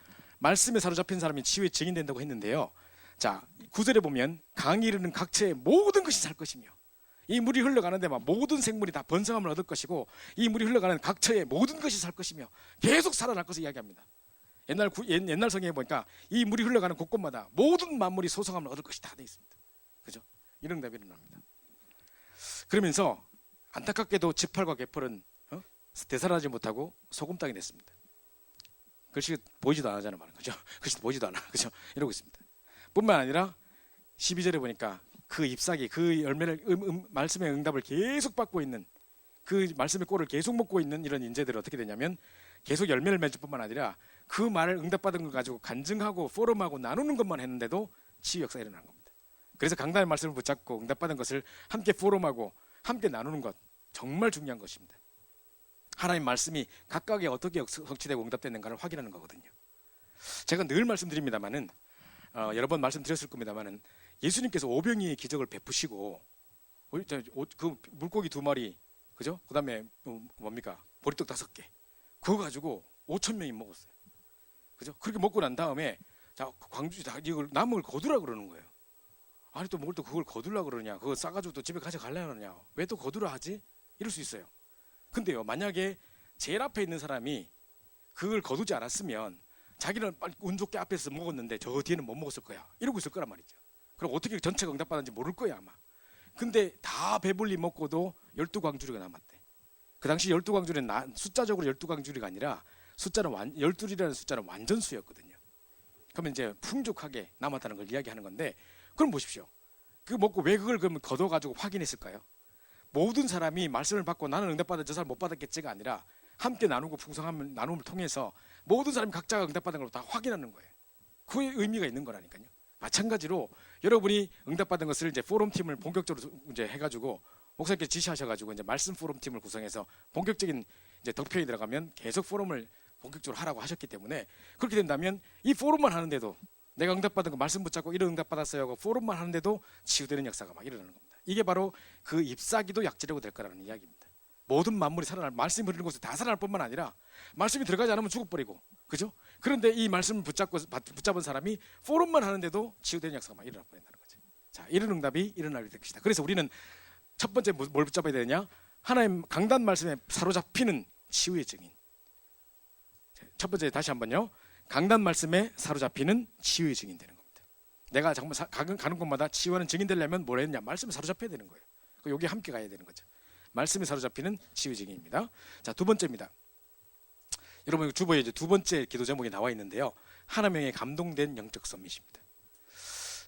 말씀에 사로잡힌 사람이 치유의 증인된다고 했는데요. 자, 9절에 보면 강이 이르는 각처의 모든 것이 살 것이며, 이 물이 흘러가는 데만 모든 생물이 다 번성함을 얻을 것이고, 이 물이 흘러가는 각처의 모든 것이 살 것이며 계속 살아날 것을 이야기합니다. 옛날 성경에 보니까 이 물이 흘러가는 곳곳마다 모든 만물이 소성함을 얻을 것이 다 되어 있습니다. 그죠? 이런 응답이 일어납니다. 그러면서 안타깝게도 지팔과 개펄은 되살아나지 못하고 소금 땅이 됐습니다. 글씨 보이지도 안 하잖아요, 그죠? 글씨 보이지도 않아, 그죠? 이러고 있습니다. 뿐만 아니라 12절에 보니까 그 잎사귀, 그 열매를 말씀의 응답을 계속 받고 있는, 그 말씀의 꼴을 계속 먹고 있는 이런 인재들은 어떻게 되냐면 계속 열매를 맺을 뿐만 아니라 그 말을 응답받은 걸 가지고 간증하고 포럼하고 나누는 것만 했는데도 치유 역사가 일어나는 겁니다. 그래서 강단의 말씀을 붙잡고 응답받은 것을 함께 포럼하고 함께 나누는 것, 정말 중요한 것입니다. 하나님 말씀이 각각에 어떻게 성취되고 응답됐는가를 확인하는 거거든요. 제가 늘 말씀드립니다만은 여러 번 말씀드렸을 겁니다만은 예수님께서 오병이의 기적을 베푸시고 그 물고기 2마리, 그죠? 그다음에 뭡니까? 보리떡 5개, 그거 가지고 5,000명이 먹었어요. 그죠? 그렇게 먹고 난 다음에 자, 광주 이걸 남은 걸 거두라 그러는 거예요. 아니 또 뭘 또 그걸 거두라 그러냐? 그거 싸가지고 또 집에 가져가려고 하느냐? 왜 또 거두라 하지? 이럴 수 있어요. 근데요, 만약에 제일 앞에 있는 사람이 그걸 거두지 않았으면 자기는 빨리 운 좋게 앞에서 먹었는데 저 뒤에는 못 먹었을 거야. 이러고 있을 거란 말이죠. 그럼 어떻게 전체가 응답받았는지 모를 거야 아마. 근데 다 배불리 먹고도 12광주리가 남았대. 그 당시 12광주리는 숫자적으로 12광주리가 아니라 숫자는 12이라는 숫자는 완전수였거든요. 그러면 이제 풍족하게 남았다는 걸 이야기하는 건데, 그럼 보십시오. 그 먹고 왜 그걸 그러면 걷어가지고 확인했을까요? 모든 사람이 말씀을 받고 나는 응답받아 저 사람 못 받았겠지가 아니라 함께 나누고 풍성한 나눔을 통해서 모든 사람이 각자가 응답받은 걸 다 확인하는 거예요. 그 의미가 있는 거라니까요. 마찬가지로 여러분이 응답받은 것을 이제 포럼 팀을 본격적으로 이제 해가지고 목사님께 지시하셔가지고 이제 말씀 포럼 팀을 구성해서 본격적인 이제 덕편이 들어가면 계속 포럼을 본격적으로 하라고 하셨기 때문에, 그렇게 된다면 이 포럼만 하는데도 내가 응답받은 거 말씀 붙잡고 이런 응답받았어요 하고 포럼만 하는데도 치유되는 역사가 막 일어나는 겁니다. 이게 바로 그 잎사귀도 약재료가 될 거라는 이야기입니다. 모든 만물이 살아날, 말씀이 흐르는 곳에 다 살아날 뿐만 아니라 말씀이 들어가지 않으면 죽어버리고, 그죠? 그런데 이 말씀을 붙잡은 사람이 포럼만 하는데도 치유되는 역사가 막 일어나 버린다는 거죠. 자, 이런 응답이 일어나게 될 것이다. 그래서 우리는 첫 번째 뭘 붙잡아야 되느냐? 하나님 강단 말씀에 사로잡히는 치유의 증인. 첫 번째 다시 한번요. 강단 말씀에 사로잡히는 치유의 증인 되는 겁니다. 내가 정말 가는 곳마다 치유하는 증인 되려면 뭘 했냐? 말씀에 사로잡혀야 되는 거예요. 여기 함께 가야 되는 거죠. 말씀에 사로잡히는 치유 증인입니다. 자, 두 번째입니다. 여러분 주보에 이제 두 번째 기도 제목이 나와 있는데요. 하나님의 감동된 영적 썸밋입니다.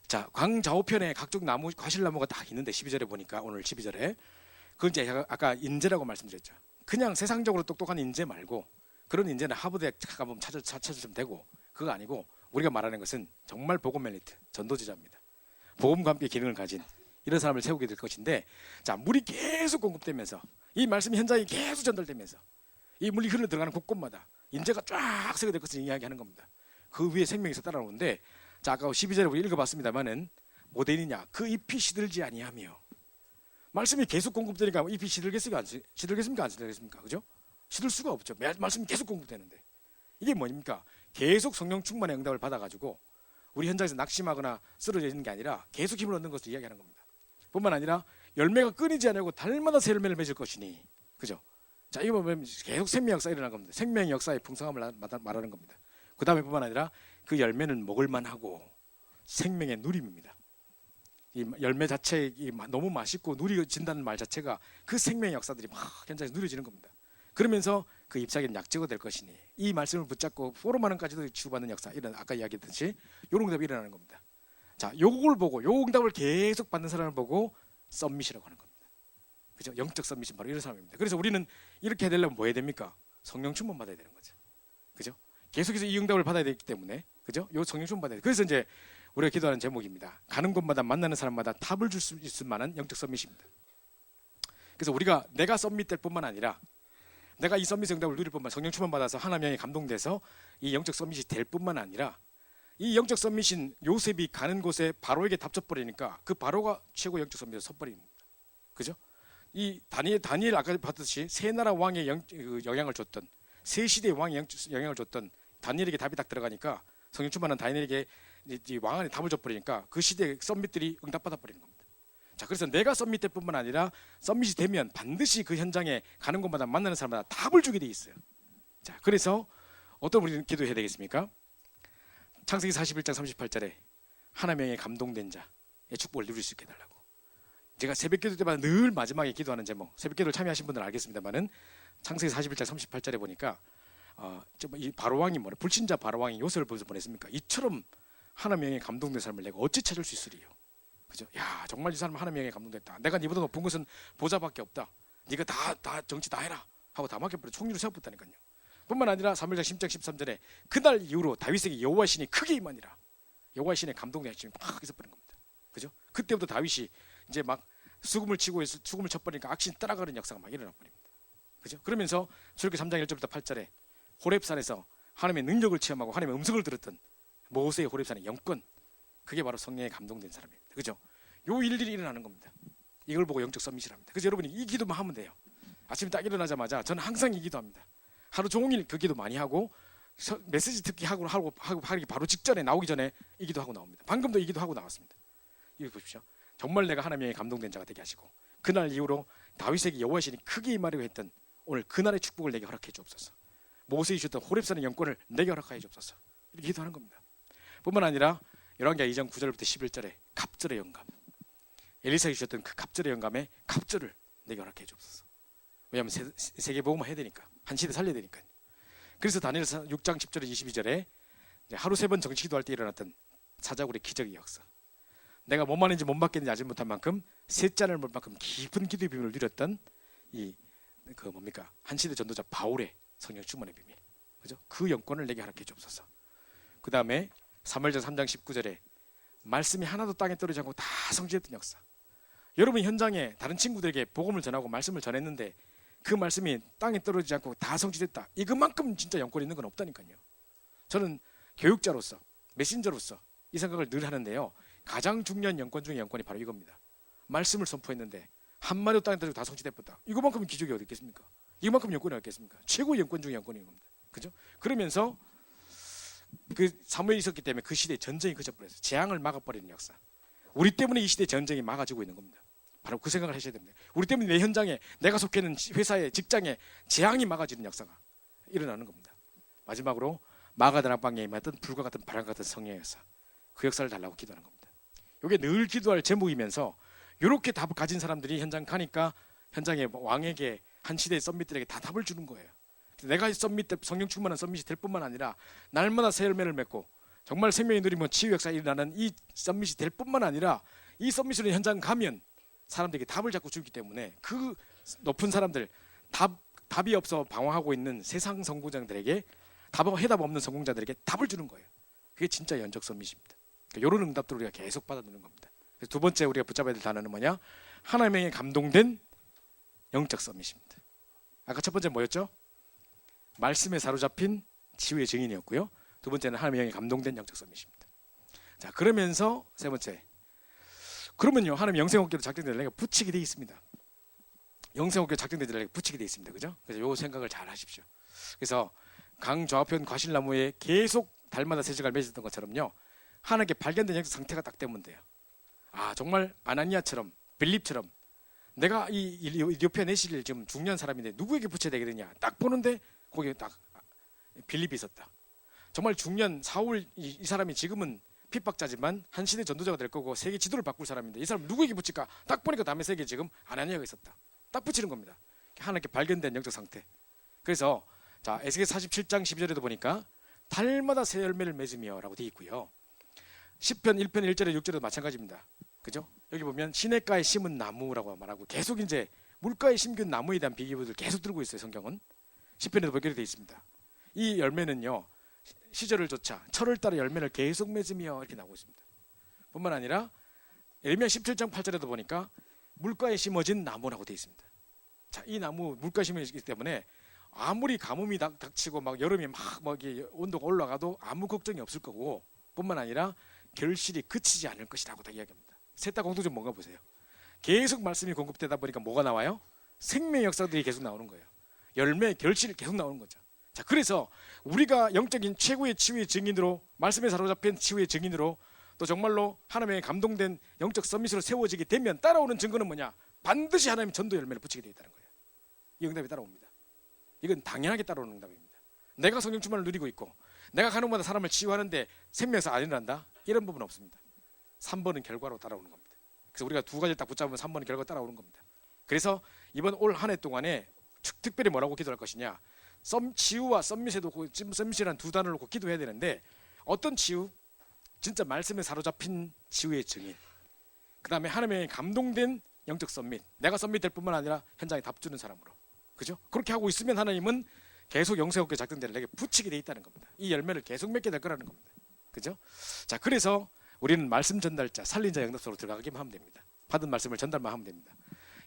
자, 광좌우편에 각종 나무, 과실나무가 딱 있는데 12절에 보니까, 오늘 12절에 그건 이제 제가 아까 인재라고 말씀드렸죠. 그냥 세상적으로 똑똑한 인재 말고, 그런 인재는 하버드에 가보면 찾으시면 되고, 그거 아니고 우리가 말하는 것은 정말 복음 멜리트, 전도지자입니다. 복음과 함께 기능을 가진 이런 사람을 세우게 될 것인데, 자, 물이 계속 공급되면서 이 말씀 현장이 계속 전달되면서 이 물이 흘러 들어가는 곳곳마다 인재가 쫙 서게 될 것을 이야기하는 겁니다. 그 위에 생명이 있어 따라오는데, 자, 아까 12절에 우리 읽어봤습니다만은 뭐 되느냐? 그 잎이 시들지 아니하며. 말씀이 계속 공급되니까 잎이 시들겠습니까? 안 시들겠습니까? 그죠? 시들 수가 없죠. 말씀이 계속 공급되는데. 이게 뭐입니까? 계속 성령 충만의 응답을 받아가지고 우리 현장에서 낙심하거나 쓰러져 있는 게 아니라 계속 힘을 얻는 것을 이야기하는 겁니다. 뿐만 아니라 열매가 끊이지 않고 달마다 새 열매를 맺을 것이니, 그죠? 자, 이거 보면 계속 생명 역사 일어난 겁니다. 생명의 역사의 풍성함을 말하는 겁니다. 그 다음에 뿐만 아니라 그 열매는 먹을만하고 생명의 누림입니다. 이 열매 자체 너무 맛있고 누려진다는 말 자체가 그 생명의 역사들이 막 현장에서 누려지는 겁니다. 그러면서 그 잎사귀는 약재가 될 것이니, 이 말씀을 붙잡고 포럼하는까지도 치유받는 역사, 이런 아까 이야기했듯이 이런 응답이 일어나는 겁니다. 자, 요걸 보고 요 응답을 계속 받는 사람을 보고 썸밋이라고 하는 겁니다. 그죠? 영적 썸밋은 바로 이런 사람입니다. 그래서 우리는 이렇게 되려면 뭐 해야 됩니까? 성령 충만 받아야 되는 거죠. 그죠? 계속해서 이 응답을 받아야 되기 때문에, 그죠? 요 성령 충만 받아야 돼. 그래서 이제 우리가 기도하는 제목입니다. 가는 곳마다 만나는 사람마다 답을 줄 수 있을 만한 영적 썸밋입니다. 그래서 우리가 내가 썸밋 될 뿐만 아니라 내가 이 썸밋 응답을 누릴 뿐만, 성령 충만 받아서 하나님의 감동돼서 이 영적 썸밋이 될 뿐만 아니라, 이 영적 썸밋인 요셉이 가는 곳에 바로에게 답져버리니까 그 바로가 최고 영적 썸밋을 섰버립니다. 그죠? 이 다니엘 아까 봤듯이 세 나라 왕의 영향을 줬던, 세 시대의 왕의 영향을 줬던 다니엘에게 답이 딱 들어가니까, 성령 충만한 다니엘에게 이 왕 안에 답을 줘버리니까 그 시대의 썸밋들이 응답받아 버리는 겁니다. 자, 그래서 내가 썸밋 될 뿐만 아니라 썸밋이 되면 반드시 그 현장에 가는 곳마다 만나는 사람마다 답을 주게 돼 있어요. 자, 그래서 어떤 우리는 기도해야 되겠습니까? 창세기 41장 38절에 하나님의 감동된 자의 축복을 누릴 수 있게 해달라고. 제가 새벽기도 때마다 늘 마지막에 기도하는 제목, 새벽기도를 참여하신 분들은 알겠습니다만은 창세기 41장 38절에 보니까 이 바로왕이 불신자 바로왕이 요셉을 벌써 보냈습니까? 이처럼 하나님의 감동된 사람을 내가 어찌 찾을 수 있으리요? 그죠? 야, 정말 이 사람 하나님의 감동됐다. 내가 니보다 높은 것은 보좌밖에 없다. 네가 다 정치 다 해라 하고 다 맡겨버려 총리로 세워봤다니까요. 뿐만 아니라 3일장 10장 13절에 그날 이후로 다윗에게 여호와의 신이 크게 임하니라. 여호와의 신의 감동의 핵심이 막 있어버린 겁니다. 그죠? 그때부터 다윗이 이제 막 수금을 쳐버리니까 악신 따라가는 역사가 막 일어나 버립니다. 그죠? 그러면서 출애굽기 3장 1절부터 8절에 호렙산에서 하나님의 능력을 체험하고 하나님의 음성을 들었던 모세의 호렙산의 영권, 그게 바로 성령에 감동된 사람입니다. 그죠? 요 일들이 일어나는 겁니다. 이걸 보고 영적 썸밋이랍니다. 그래서 여러분이 이 기도만 하면 돼요. 아침에 딱 일어나자마자 저는 항상 이 기도합니다. 하루 종일 그 기도 많이 하고 메시지 듣기 하고 하기 바로 직전에 나오기 전에 이 기도하고 나옵니다. 방금도 이 기도하고 나왔습니다. 이거 보십시오. 정말 내가 하나님의 감동된 자가 되게 하시고 그날 이후로 다윗에게 여호와의 신이 크게 임하려고 했던 오늘 그날의 축복을 내게 허락해 주옵소서. 모세에 주셨던 호렙산의 영권을 내게 허락하여 주옵소서. 이렇게 기도하는 겁니다. 뿐만 아니라 열왕기하 2장 9절부터 11절에 갑절의 영감, 엘리사가 주셨던 그 갑절의 영감에 갑절을 내게 허락해 주옵소서. 왜냐하면 세계복음화 해야 되니까, 한 시대 살려야 되니까요. 그래서 다니엘서 6장 10절에 22절에 하루 3번 정식 기도할 때 일어났던 사자굴의 기적의 역사, 내가 뭔 말인지 뭔 받겠는지 알지 못한 만큼 세 잔을 먹을 만큼 깊은 기도의 비밀을 누렸던 이 그 뭡니까 한 시대 전도자 바울의 성령 충만의 비밀, 그죠? 그 영권을 내게 허락해 주옵소서. 그 다음에 사무엘전 3장 19절에 말씀이 하나도 땅에 떨어지지 않고 다 성취했던 역사. 여러분 현장에 다른 친구들에게 복음을 전하고 말씀을 전했는데 그 말씀이 땅에 떨어지지 않고 다 성취됐다. 이것만큼 진짜 영권이 있는 건 없다니까요. 저는 교육자로서, 메신저로서 이 생각을 늘 하는데요. 가장 중요한 영권 중에 영권이 바로 이겁니다. 말씀을 선포했는데 한마디도 땅에 떨어지고 다 성취됐다. 이것만큼 기적이 어디 있겠습니까? 이것만큼 영권이 어디 있겠습니까? 최고의 영권 중에 영권인 겁니다. 그죠? 그러면서 그 사무엘이 있었기 때문에 그 시대에 전쟁이 그쳐버렸어요. 재앙을 막아버리는 역사. 우리 때문에 이 시대에 전쟁이 막아지고 있는 겁니다. 바로 그 생각을 하셔야 됩니다. 우리 때문에 내 현장에, 내가 속해 있는 회사에, 직장에 재앙이 막아지는 역사가 일어나는 겁니다. 마지막으로 마가다락방에 임했던 불과 같은 바람 같은 성령의 역사, 그 역사를 달라고 기도하는 겁니다. 이게 늘 기도할 제목이면서 이렇게 답을 가진 사람들이 현장 가니까 현장에 왕에게, 한 시대의 썸밋들에게 다 답을 주는 거예요. 내가 썸밋 때 성령 충만한 썸밋이 될 뿐만 아니라 날마다 새 열매를 맺고 정말 생명이 누리면 치유 역사가 일어나는 이 썸밋이 될 뿐만 아니라 이 썸밋으로 현장 가면 사람들에게 답을 자꾸 주기 때문에 그 높은 사람들, 답이 없어 방황하고 있는 세상 성공자들에게, 해답 없는 성공자들에게 답을 주는 거예요. 그게 진짜 연적 썸밋입니다. 그러니까 이런 응답들을 우리가 계속 받아들이는 겁니다. 그래서 두 번째 우리가 붙잡아야 될 단어는 뭐냐? 하나님의 감동된 영적 썸밋입니다. 아까 첫 번째 뭐였죠? 말씀에 사로잡힌 치유의 증인이었고요. 두 번째는 하나님의 영에 감동된 영적 썸밋입니다. 자, 그러면서 세 번째, 그러면요 하나님 영생옥교로 작정되려고 붙이게 돼 있습니다. 영생옥교 작정되려고 붙이게 돼 있습니다. 그죠? 그래서 요 생각을 잘 하십시오. 그래서 강 좌우편 과실나무에 계속 달마다 새 지갈 맺었던 것처럼요, 하나님께 발견된 영적 상태가 딱 되면 돼요. 아, 정말 아나니아처럼, 빌립처럼 내가 이 이디오피아 내시를 지금 중요한 사람인데 누구에게 붙여야 되겠느냐, 딱 보는데 거기에 딱 빌립이 있었다. 정말 중요한 사울, 이 사람이 지금은 핍박자지만 한 시대 전도자가 될 거고 세계 지도를 바꿀 사람인데 이 사람 누구에게 붙일까? 딱 보니까 다음에 세계에 지금 아나니아가 있었다. 딱 붙이는 겁니다. 하나님께 발견된 영적 상태. 그래서 자, 에스겔 47장 12절에도 보니까 달마다 새 열매를 맺으며 라고 되어 있고요. 시편 1편 1절에 6절에도 마찬가지입니다. 그죠? 여기 보면 시냇가에 심은 나무라고 말하고 계속 이제 물가에 심긴 나무에 대한 비유를 계속 들고 있어요. 성경은 시편에도 보게 되어 있습니다. 이 열매는요, 시절을 쫓아 철을 따라 열매를 계속 맺으며 이렇게 나오고 있습니다. 뿐만 아니라 예레미야 17장 8절에도 보니까 물가에 심어진 나무라고 되어 있습니다. 자, 이 나무 물가에 심어지기 때문에 아무리 가뭄이 닥치고 막 여름이 막 온도가 올라가도 아무 걱정이 없을 거고, 뿐만 아니라 결실이 그치지 않을 것이라고 다 이야기합니다. 셋 다 공통점 뭔가 보세요. 계속 말씀이 공급되다 보니까 뭐가 나와요? 생명의 역사들이 계속 나오는 거예요. 열매, 결실이 계속 나오는 거죠. 자, 그래서 우리가 영적인 최고의 치유의 증인으로, 말씀에 사로잡힌 치유의 증인으로, 또 정말로 하나님의 감동된 영적 서밋으로 세워지게 되면 따라오는 증거는 뭐냐? 반드시 하나님의 전도 열매를 붙이게 되어 있다는 거예요. 이 응답이 따라옵니다. 이건 당연하게 따라오는 응답입니다. 내가 성령 충만을 누리고 있고 내가 가는 곳마다 사람을 치유하는데 생명에서 안 일어난다? 이런 부분은 없습니다. 3번은 결과로 따라오는 겁니다. 그래서 우리가 두 가지를 딱 붙잡으면 3번은 결과로 따라오는 겁니다. 그래서 이번 올 한 해 동안에 특별히 뭐라고 기도할 것이냐? 치유와 썸밋에도, 썸밋이라는 두 단어를 놓고 기도해야 되는데, 어떤 치유? 진짜 말씀에 사로잡힌 치유의 증인, 그 다음에 하나님의 감동된 영적 썸밋, 내가 썸밋 될 뿐만 아니라 현장에 답 주는 사람으로, 그죠? 그렇게 하고 있으면 하나님은 계속 영생업계 작정대를 내게 붙이게 돼 있다는 겁니다. 이 열매를 계속 맺게 될 거라는 겁니다. 그죠? 자, 그래서 우리는 말씀 전달자, 살린자 영접소로 들어가기만 하면 됩니다. 받은 말씀을 전달만 하면 됩니다.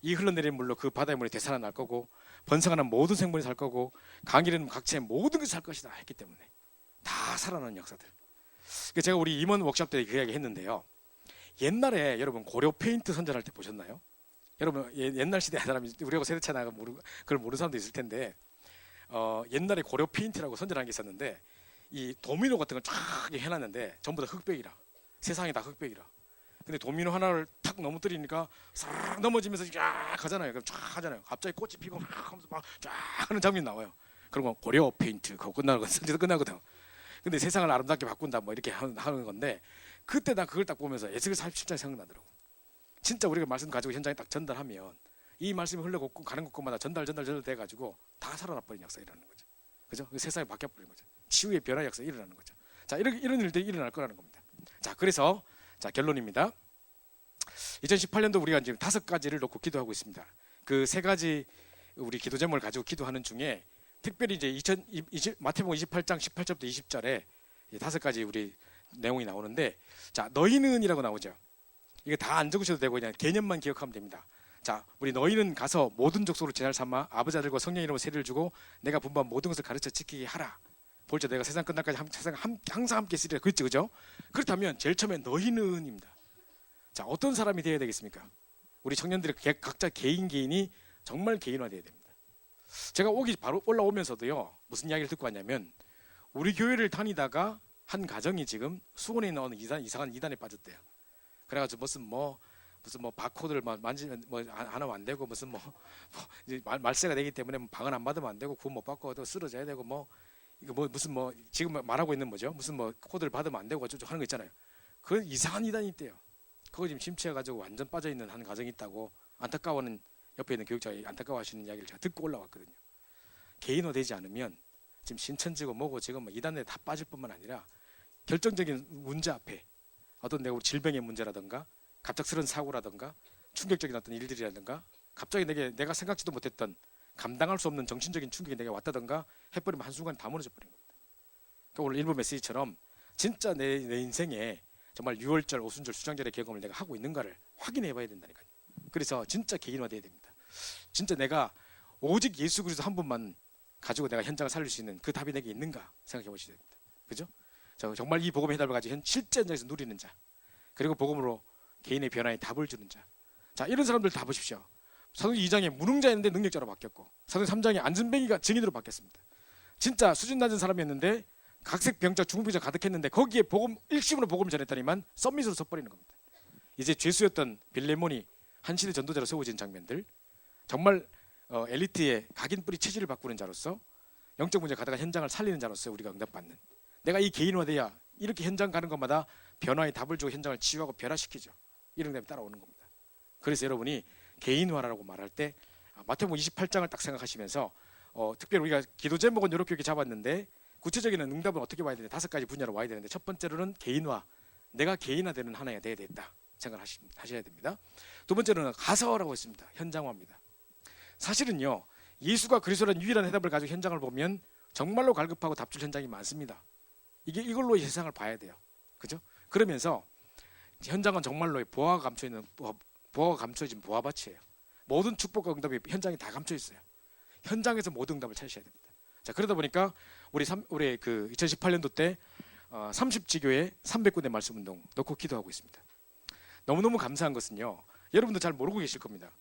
이 흘러내리는 물로 그 바다의 물이 되살아날 거고, 번성하는 모든 생물이 살 거고, 강이라는 각체의 모든 것이 살 것이다 했기 때문에 다 살아나는 역사들. 제가 우리 임원 워크숍 때 그 이야기 했는데요. 옛날에 여러분 고려 페인트 선전할 때 보셨나요? 여러분 옛날 시대 사람이, 우리하고 세대 차이가 그걸 모르는 사람도 있을 텐데, 옛날에 고려 페인트라고 선전한 게 있었는데, 이 도미노 같은 걸 쫙 해놨는데 전부 다 흑백이라, 세상이 다 흑백이라. 근데 도미노 하나를 탁 넘어뜨리니까 싹 넘어지면서 쫙 가잖아요. 그럼 쫙 하잖아요. 갑자기 꽃이 피고 막 하면서 막 쫙 하는 장면이 나와요. 그런 거 고려 페인트 그거 끝나고 선전도 끝나거든요. 근데 세상을 아름답게 바꾼다 뭐 이렇게 하는 건데 그때 난 그걸 딱 보면서 에스겔 47장 생각나더라고. 진짜 우리가 말씀 가지고 현장에 딱 전달하면 이 말씀이 흘러가고 가는 곳마다 전달돼 가지고 다 살아나 버린 역사 일어나는 거죠. 그죠? 세상이 바뀌어 버린 거죠. 치유의 변화 역사 일어나는 거죠. 자, 이런 일들이 일어날 거라는 겁니다. 자, 그래서 자, 결론입니다. 2018년도 우리가 지금 5가지를 놓고 기도하고 있습니다. 그 3가지 우리 기도 제목을 가지고 기도하는 중에 특별히 이제 마태복음 28장 18절부터 20절에 5가지 우리 내용이 나오는데, 자, 너희는이라고 나오죠. 이거 다 안 적으셔도 되고 그냥 개념만 기억하면 됩니다. 자, 우리 너희는 가서 모든 족속으로 제자를 삼아 아버지 아들과 성령 이름으로 세례를 주고 내가 분부한 모든 것을 가르쳐 지키게 하라. 볼자 내가 세상 끝날까지 항상 함께 있으리라. 그렇죠, 그죠? 그렇다면 제일 처음에 너희는입니다. 자, 어떤 사람이 되어야 되겠습니까? 우리 청년들의 각자 개인이 정말 개인화되어야 됩니다. 제가 바로 올라오면서도요, 무슨 이야기를 듣고 왔냐면 우리 교회를 다니다가 한 가정이 지금 수원에 있는 어느 이상한 이단에 빠졌대요. 그래가지고 무슨 바코드를 만지면 안 하면 안 되고 무슨 이제 말세가 되기 때문에 방은 안 받으면 안 되고 구원 못 받고 또 쓰러져야 되고 지금 말하고 있는 무슨 코드를 받으면 안 되고 어쩌고 하는 거 있잖아요. 그 이상한 이단이 있대요. 그거 지금 심취해가지고 완전 빠져 있는 한 가정이 있다고 안타까워하는 옆에 있는 교육자가 안타까워하시는 이야기를 제가 듣고 올라왔거든요. 개인화되지 않으면 지금 신천지고 뭐고 지금 이단에 다 빠질 뿐만 아니라 결정적인 문제 앞에 어떤 내가 우리 질병의 문제라든가 갑작스러운 사고라든가 충격적인 어떤 일들이라든가 갑자기 내가 생각지도 못했던 감당할 수 없는 정신적인 충격이 내게 왔다든가 해버리면 한순간 다 무너져 버린 겁니다. 그러니까 오늘 일부 메시지처럼 진짜 내 인생에 정말 유월절, 오순절, 수장절의 경험을 내가 하고 있는가를 확인해 봐야 된다니까요. 그래서 진짜 개인화돼야 됩니다. 진짜 내가 오직 예수 그리스도 한 분만 가지고 내가 현장을 살릴 수 있는 그 답이 내게 있는가 생각해 보셔야 됩니다. 그죠? 정말 이 복음의 해답을 가지고 실제 현장에서 누리는 자, 그리고 복음으로 개인의 변화에 답을 주는 자. 자, 이런 사람들 다 보십시오. 사도행전 2장에 무능자였는데 능력자로 바뀌었고, 사도행전 3장에 안전뱅이가 증인으로 바뀌었습니다. 진짜 수준 낮은 사람이었는데 각색 병자, 중풍병자 가득했는데 거기에 일심으로 복음을 전했더니만 썸밋으로 섰버리는 겁니다. 이제 죄수였던 빌레몬이 한 시대 전도자로 세워진 장면들, 정말 엘리트의 각인 뿌리 체질을 바꾸는 자로서 영적 문제 가다가 현장을 살리는 자로서 우리가 응답받는, 내가 이 개인화돼야 이렇게 현장 가는 것마다 변화의 답을 주고 현장을 치유하고 변화시키죠. 이런 데에 따라오는 겁니다. 그래서 여러분이 개인화라고 말할 때 마태복음 28장을 딱 생각하시면서 특별히 우리가 기도 제목은 이렇게 잡았는데 구체적인 응답은 어떻게 와야 되는데 5가지 분야로 와야 되는데, 첫 번째로는 개인화, 내가 개인화되는 하나가 돼야 된다 생각을 하셔야 됩니다. 두 번째로는 가서라고 했습니다. 현장화입니다. 사실은요, 예수가 그리스도라는 유일한 해답을 가지고 현장을 보면 정말로 갈급하고 답줄 현장이 많습니다. 이걸로 세상을 봐야 돼요. 그죠? 그러면서 현장은 정말로 보화가 감춰진 보화밭이에요. 모든 축복과 응답이 현장에 다 감춰 있어요. 현장에서 모든 응답을 찾으셔야 됩니다. 자, 그러다 보니까 우리 그 2018년도 때 30지교회 300군데 말씀 운동 놓고 기도하고 있습니다. 너무너무 감사한 것은요, 여러분도 잘 모르고 계실 겁니다.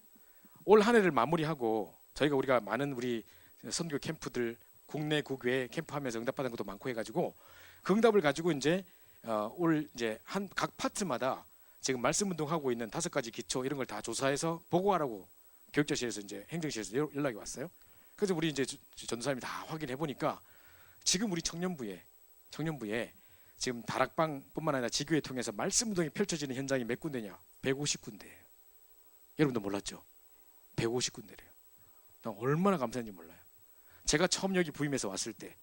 올 한 해를 마무리하고 우리가 많은 우리 선교 캠프들 국내 국외 캠프하면서 응답받은 것도 많고 해가지고 그 응답을 가지고 이제 올 이제 각 파트마다 지금 말씀 운동하고 있는 5가지 기초 이런 걸 다 조사해서 보고하라고 교육자실에서 이제 행정실에서 연락이 왔어요. 그래서 우리 이제 전도사님이 다 확인해 보니까 지금 우리 청년부에 지금 다락방뿐만 아니라 지교회 통해서 말씀 운동이 펼쳐지는 현장이 몇 군데냐? 150군데예요. 여러분도 몰랐죠? 150군데래요. 나 얼마나 감사한지 몰라요. 제가 처음 여기 부임해서 왔을 때,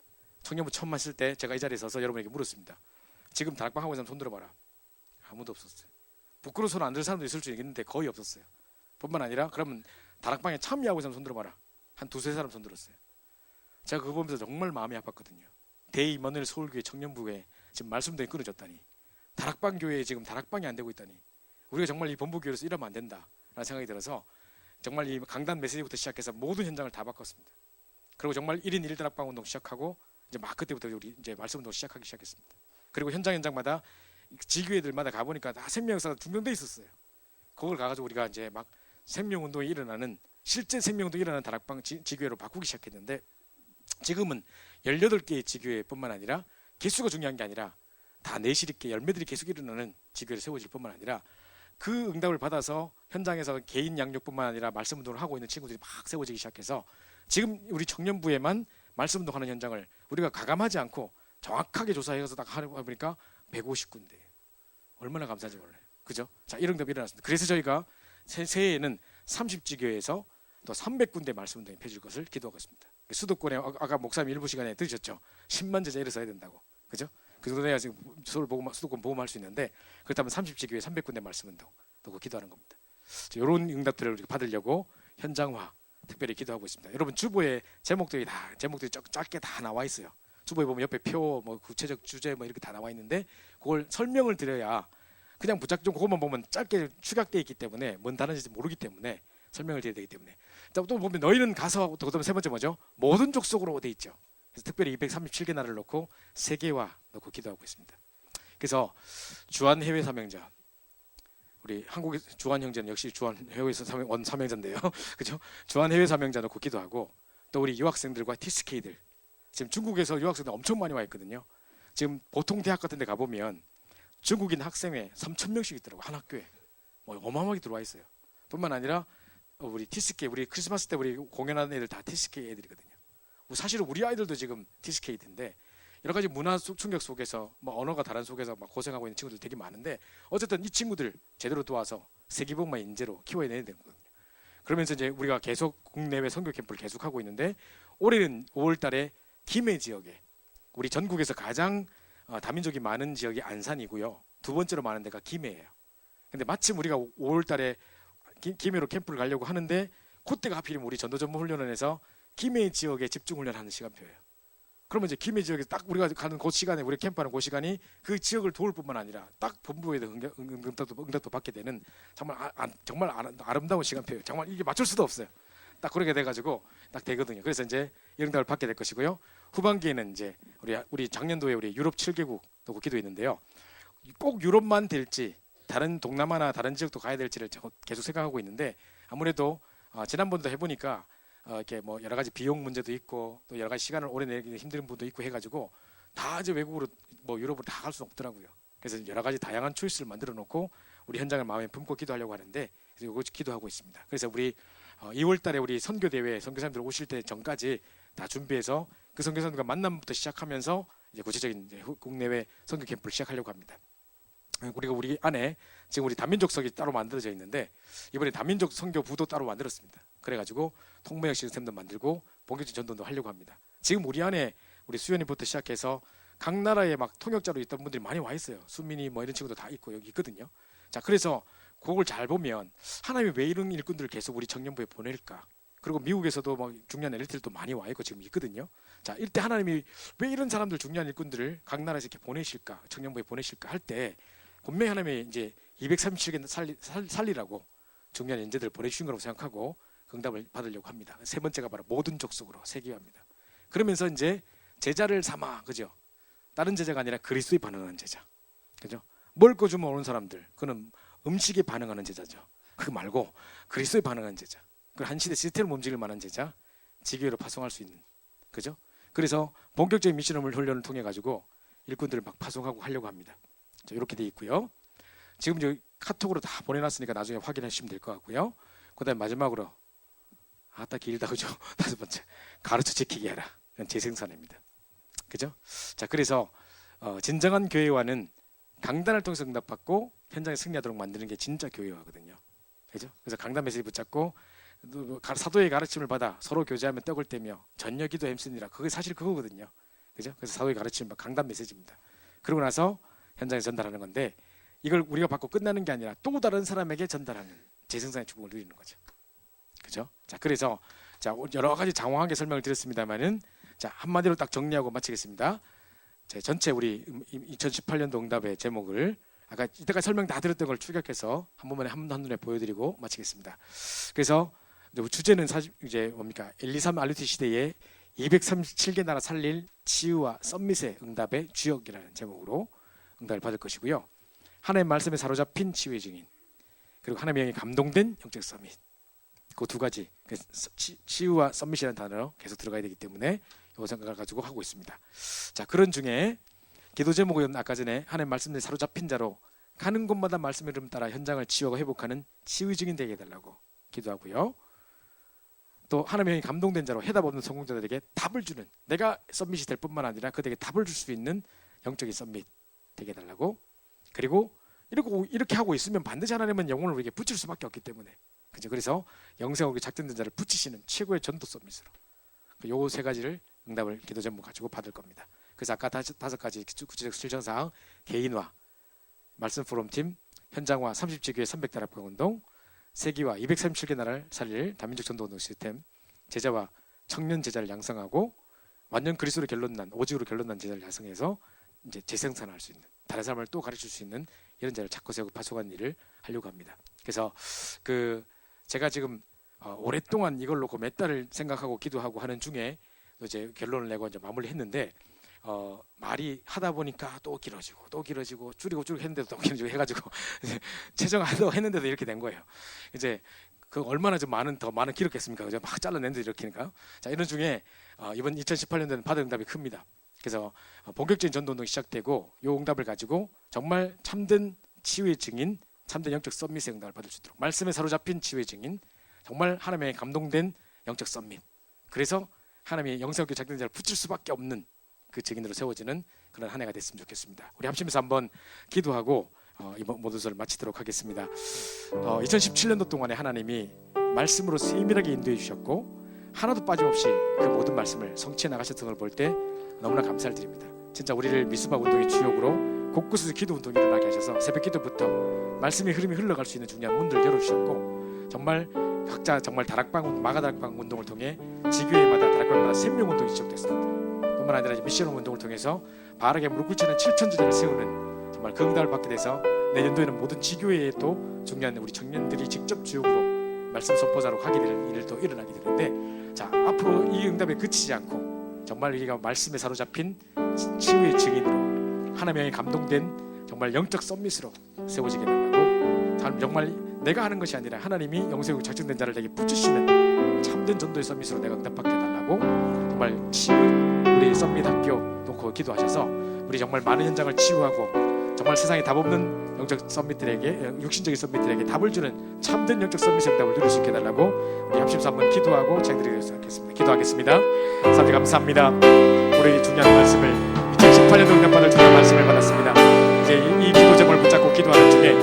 청년부 처음 왔을 때 제가 이 자리에 서서 여러분에게 물었습니다. 지금 다락방 하고 있는 사람 손 들어봐라. 아무도 없었어요. 부끄러워 손 안 들 사람도 있을 수 있겠는데 거의 없었어요. 뿐만 아니라 그러면 다락방에 참여하고 있는 사람 손 들어봐라. 한 2-3사람 손 들었어요. 제가 그거 보면서 정말 마음이 아팠거든요. 대이머늘 서울교회 청년부에 지금 말씀들이 끊어졌다니, 다락방 교회에 지금 다락방이 안 되고 있다니, 우리가 정말 이 본부교회로서 이러면 안 된다라는 생각이 들어서 정말 이 강단 메시지부터 시작해서 모든 현장을 다 바꿨습니다. 그리고 정말 1인 1다락방 운동 시작하고 이제 막 그때부터 우리 이제 말씀 운동 시작하기 시작했습니다. 그리고 현장마다 지교회들마다 가보니까 다 생명역사가 중단돼 있었어요. 그걸 가가지고 우리가 이제 막 생명운동이 일어나는, 실제 생명운동이 일어나는 다락방 지교회로 바꾸기 시작했는데, 지금은 18개의 지교회뿐만 아니라 개수가 중요한 게 아니라 다 내실 있게 열매들이 계속 일어나는 지교회를 세워질 뿐만 아니라 그 응답을 받아서 현장에서 개인 양육뿐만 아니라 말씀 운동을 하고 있는 친구들이 막 세워지기 시작해서 지금 우리 청년부에만 말씀 운동하는 현장을 우리가 가감하지 않고 정확하게 조사해서 딱 하고 보니까 150군데. 얼마나 감사한지 몰라요. 그죠? 자, 이런 게 일어났습니다. 그래서 저희가 새해에는 30지교에서 또 300군데 말씀 운동이 펴질 것을 기도하고 있습니다. 수도권에 아까 목사님 일부 시간에 들으셨죠? 10만 제자 이를 써야 된다고. 그죠? 그 정도 돼야 지금 수도권 보험할 수 있는데, 그렇다면 30지교에 300군데 말씀 운동 또 기도하는 겁니다. 이런 응답들을 받으려고 현장화 특별히 기도하고 있습니다. 여러분 주보에 제목들이 짧게 다 나와 있어요. 주보에 보면 옆에 표, 뭐 구체적 주제 뭐 이렇게 다 나와 있는데, 그걸 설명을 드려야, 그냥 무작정 그것만 보면 짧게 축약되어 있기 때문에 뭔 단어인지 모르기 때문에 설명을 드려야 되기 때문에. 또 보면 너희는 가서, 또 그다음 세 번째 뭐죠? 모든 족속으로 돼 있죠. 그래서 특별히 237개 나라를 놓고 세계화 놓고 기도하고 있습니다. 그래서 주한 해외 사명자, 우리 한국의 주한 형제는 역시 주한 해외 사명자인데요. 그죠? 주한 해외 사명자 놓고 기도하고, 또 우리 유학생들과 TSK들, 지금 중국에서 유학생들 엄청 많이 와 있거든요. 지금 보통 대학 같은 데 가보면 중국인 학생회 3,000명씩 있더라고, 한 학교에. 뭐 어마어마하게 들어와 있어요. 뿐만 아니라 우리 TSK, 우리 크리스마스 때 우리 공연하는 애들 다 TSK 애들이거든요. 사실은 우리 아이들도 지금 TSK인데, 여러 가지 문화 충격 속에서, 뭐 언어가 다른 속에서 막 고생하고 있는 친구들 되게 많은데, 어쨌든 이 친구들 제대로 도와서 세계복만 인재로 키워내야 되는 거거든요. 그러면서 이제 우리가 계속 국내외 선교 캠프를 계속하고 있는데, 올해는 5월달에 김해 지역에, 우리 전국에서 가장 다민족이 많은 지역이 안산이고요. 두 번째로 많은 데가 김해예요. 근데 마침 우리가 5월달에 김해로 캠프를 가려고 하는데, 그때가 하필이면 우리 전도전문훈련원에서 김해 지역에 집중훈련하는 시간표예요. 그러면 이제 김해 지역에 딱 우리가 가는 그 시간에, 우리 캠프하는 그 시간이 그 지역을 도울 뿐만 아니라 딱 본부에도 응답도 받게 되는, 정말 아름다운 시간표예요. 정말 이게 맞출 수도 없어요. 딱 그렇게 돼가지고 딱 되거든요. 그래서 이제 이 응답을 받게 될 것이고요. 후반기에는 이제 우리 작년도에 우리 유럽 7개국 또 기도했는데요. 꼭 유럽만 될지 다른 동남아나 다른 지역도 가야 될지를 계속 생각하고 있는데, 아무래도 지난번도 해보니까 이렇게 뭐 여러 가지 비용 문제도 있고, 또 여러 가지 시간을 오래 내기 힘든 분도 있고 해가지고 다 이제 외국으로, 뭐 유럽으로 다 갈 수는 없더라고요. 그래서 여러 가지 다양한 초이스를 만들어 놓고 우리 현장을 마음에 품고 기도하려고 하는데, 그래서 이거 기도하고 있습니다. 그래서 우리 2월달에 우리 선교대회 선교사님들 오실 때 전까지 다 준비해서 그 선교사님과 만남부터 시작하면서 이제 구체적인 이제 국내외 선교 캠프를 시작하려고 합니다. 우리 안에 지금 우리 다민족석이 따로 만들어져 있는데, 이번에 다민족 선교 부도 따로 만들었습니다. 그래가지고 통번역 시스템도 만들고 본격적인 전도도 하려고 합니다. 지금 우리 안에 우리 수연이부터 시작해서 각 나라에 막 통역자로 있던 분들이 많이 와 있어요. 수민이 뭐 이런 친구도 다 있고 여기 있거든요. 자, 그래서 그걸 잘 보면 하나님이 왜 이런 일꾼들을 계속 우리 청년부에 보낼까? 그리고 미국에서도 뭐 중요한 엘리트들도 많이 와 있고 지금 있거든요. 자, 이때 하나님이 왜 이런 사람들, 중요한 일꾼들을 각 나라에서 이렇게 보내실까? 청년부에 보내실까 할 때, 분명히 하나님이 이제 237개 살리라고 중요한 인재들을 보내주신 거라고 생각하고 응답을 받으려고 합니다. 세 번째가 바로 모든 족속으로 세계화입니다. 그러면서 이제 제자를 삼아, 그죠? 다른 제자가 아니라 그리스도에 반응하는 제자, 그죠? 먹을 거 주면 오는 사람들, 그는 음식에 반응하는 제자죠. 그거 말고 그리스도에 반응하는 제자, 그 한 시대 시스템을 움직일 만한 제자, 지교회로 파송할 수 있는, 그죠? 그래서 본격적인 미션을 훈련을 통해 가지고 일꾼들을 막 파송하고 하려고 합니다. 자, 이렇게 돼 있고요. 지금 이제 카톡으로 다 보내놨으니까 나중에 확인하시면 될 것 같고요. 그다음 마지막으로, 아따 길다, 그죠? 다섯 번째, 가르쳐 지키게 해라. 이건 재생산입니다. 그죠? 자, 그래서 진정한 교회와는 강단을 통해서 응답받고 현장에 승리하도록 만드는 게 진짜 교회화거든요. 그죠? 그래서 강단 메시지 붙잡고 사도의 가르침을 받아 서로 교제하며 떡을 떼며 전여기도 힘쓰니라. 그게 사실 그거거든요. 그죠? 그래서 사도의 가르침, 강단 메시지입니다. 그러고 나서 현장에 전달하는 건데, 이걸 우리가 받고 끝나는 게 아니라 또 다른 사람에게 전달하는 재생산의 축복을 누리는 거죠. 그죠? 자, 그래서 자, 여러 가지 장황하게 설명을 드렸습니다만은, 자, 한마디로 딱 정리하고 마치겠습니다. 제 전체 우리 2018년도 응답의 제목을 아까 이때까지 설명 다 드렸던 걸 추격해서 한 번만에 한눈에 보여드리고 마치겠습니다. 그래서 주제는 사실 이제 뭡니까? 123 알루티 시대에 237개 나라 살릴 치유와 썸밋의 응답의 주역이라는 제목으로 응답을 받을 것이고요. 하나님의 말씀에 사로잡힌 치유의 증인, 그리고 하나님의 영에 감동된 영적 서밋, 그 두 가지, 치유와 썸밋이라는 단어로 계속 들어가야 되기 때문에 이 생각을 가지고 하고 있습니다. 자, 그런 중에 기도 제목은 아까 전에 하나님의 말씀에 사로잡힌 자로 가는 곳마다 말씀의 흐름 따라 현장을 치유하고 회복하는 치유의 증인 되게 해달라고 기도하고요. 또 하나님의 감동된 자로 해답 없는 성공자들에게 답을 주는, 내가 썸밋이 될 뿐만 아니라 그들에게 답을 줄 수 있는 영적인 썸밋 되게 해달라고. 그리고 이렇게 하고 있으면 반드시 하나님은 영혼을 우리에게 붙일 수밖에 없기 때문에, 그죠? 그래서 영생하게 작정된 자를 붙이시는 최고의 전도 썸밋으로 요 세 가지를 응답을 기도 제목 가지고 받을 겁니다. 그래서 아까 다섯 가지 구체적 실천사항: 개인화, 말씀 포럼팀, 현장화, 30지교회 300다락방 운동, 세기와 237개 나라를 살릴 다민족 전도운동 시스템, 제자와 청년 제자를 양성하고 완전 그리스도로 결론난, 오직으로 결론난 제자를 양성해서 이제 재생산할 수 있는, 다른 사람을 또 가르칠 수 있는 이런 자를 찾고 세우고 파송하는 일을 하려고 합니다. 그래서 제가 지금 오랫동안 이걸 놓고 몇 달을 생각하고 기도하고 하는 중에 이제 결론을 내고 이제 마무리했는데, 말이 하다 보니까 또 길어지고 줄이고 했는데도 또 길어지고 해가지고 최종하려고 했는데도 이렇게 된 거예요. 이제 그 얼마나 좀 더 많은 길었겠습니까? 그죠? 막 잘라냈는데 이렇게니까. 자, 이런 중에 이번 2018년도에는 받은 응답이 큽니다. 그래서 본격적인 전도운동이 시작되고 이 응답을 가지고 정말 참된 치유의 증인, 참된 영적 썸밋의 응답을 받을 수 있도록, 말씀에 사로잡힌 치유의 증인, 정말 하나님의 감동된 영적 썸밋, 그래서 하나님의 영생학교 작정된 자를 붙일 수밖에 없는 그 증인으로 세워지는 그런 한 해가 됐으면 좋겠습니다. 우리 합심해서 한번 기도하고 이번 모든서를 마치도록 하겠습니다. 2017년도 동안에 하나님이 말씀으로 세밀하게 인도해 주셨고 하나도 빠짐없이 그 모든 말씀을 성취해 나가셨던 걸 볼 때 너무나 감사를 드립니다. 진짜 우리를 미스바 운동의 주역으로 곳곳에서 기도 운동이 일어나게 하셔서 새벽 기도부터 말씀의 흐름이 흘러갈 수 있는 중요한 문들을 열어주셨고, 정말 각자 정말 마가 다락방 운동을 통해 지교회마다 다락방마다 생명 운동이 시작됐습니다. 뿐만 아니라 미션 운동을 통해서 바르게 무릎 꿇치는 7,000제자를 세우는 정말 그 응답을 받게 돼서 내년도에는 모든 지교회에 또 중요한 우리 청년들이 직접 주역으로 말씀 선포자로 하게 될 일도 일어나게 되는데, 자, 앞으로 이 응답에 그치지 않고 정말 우리가 말씀에 사로잡힌 치유의 증인으로 하나님의 감동된 정말 영적 썸밋으로 세워지게 달라고, 정말 내가 하는 것이 아니라 하나님이 영생으로 작정된 자를 내게 붙이시는 참된 전도의 썸밋으로 내가 응답받게 해달라고 정말 치유 우리 썸밋 학교 놓고 기도하셔서 우리 정말 많은 현장을 치유하고 정말 세상에 답 없는 영적 썸밋들에게, 육신적인 썸밋들에게 답을 주는 참된 영적 썸밋의 응답을 누릴 수 있게 해달라고 우리 합심서 한번 기도하고 저희들이 하겠습니다. 기도하겠습니다. 사랑해 감사합니다. 우리 중요한 말씀을 2018년도 응답받을 중요한 말씀을 받았습니다. 이제 이 기도 제목을 붙잡고 기도하는 중에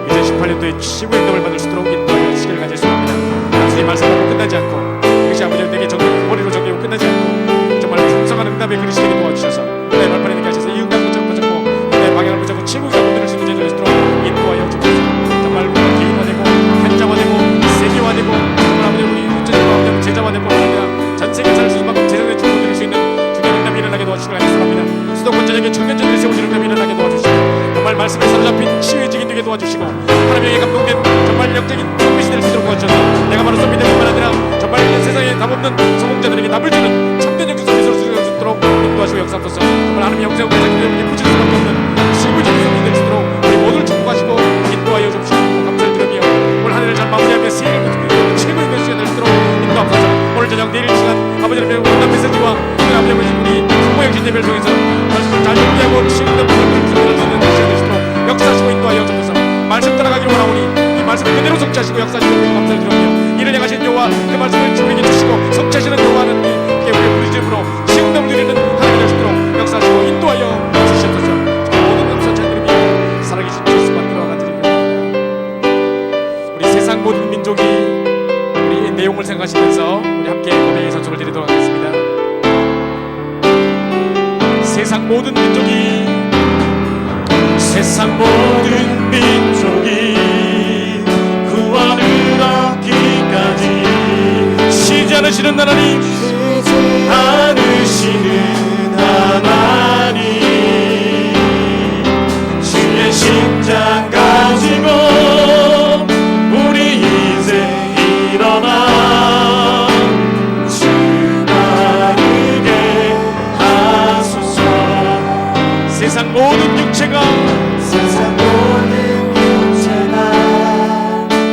2018년도에 치유의 응답을 받을 수 있도록 인도하여 시기를 가질 수 있습니다. 단순히 말씀하고 끝나지 않고 이것이 아버지 내게 머리로 적용하고 끝나지 않고 정말 풍성한 응답의 그릇이 되게 도와주셔서 내 말판에 되게 하셔서 이 응답을 붙잡고 내 방향을 붙잡고 치유가 얻을 수 있는 자들을 있도록 인도하여 주옵소서. 정말 우리가 개인화되고 현장화되고 세계화되고 정말 아버지 우리 제자화되고 아니라 전 세계 살 수 있는 만큼 제자들의 축복을 드릴 수 있는 중요한 응답이 일어나게 도와주시길 간절합니다. 수도권 전역에 청년전들이 세워지는 응답이 일어나게 도와주시고 정말 말씀에 사로잡힌 치유의 증인 되게 도와주시고 하나님에게 감동된 정말 영적인 썸밋이 될 수 있도록 도와주셔서 내가 바로 썸밋될 뿐만 아니라 정말 세상에 답 없는 성공자들에게 답을 주는 참된 영적 썸밋으로 수 있도록 인도하시고 역사하소서. 정말 하나님의 영생을 여러분께 붙일 수밖에 없는 실무적인 썸밋이 될 수 있도록 우리 모두를 축복하시고 인도하여 주시고 감사를 드리며 오늘 한 해를 잘 마무리하며 새해를 최고의 메시지가 될 수 있도록 인도하소서. 오늘 저녁 내일 시간 아버지 하나님의 응답 메시지와 아버지 우리 성모영신 예배를 통해서 잘 준비하고 치유된 분들을 준비할 수 있는 시간 될 수 있도록 역사하시고 인도하여 주소서. 말씀 따라가기로 원하오니 이 말씀 그대로 성취하시고 역사하시고 감사를 드리며 이를 향하신 여호와 그 말씀을 주에게 주시고 성취하시는 여호와는 우리의 우리 집으로 시응답을 누리는 하나님이 될 수 있도록 역사하시고 인도하여 주시옵소서. 모든 감사 잘 드리며 살아계신 예수 만들어 가드리옵니다. 우리 세상 모든 민족이 우리 내용을 생각하시면서 우리 함께 고백의 선송을 드리도록 하겠습니다. 세상 모든 민족이 구원을 얻기까지 쉬지 않으시는 하나님, 주의 심장 가지고 우리 이제 일어나 주 따르게 하소서. 세상 모든 육체가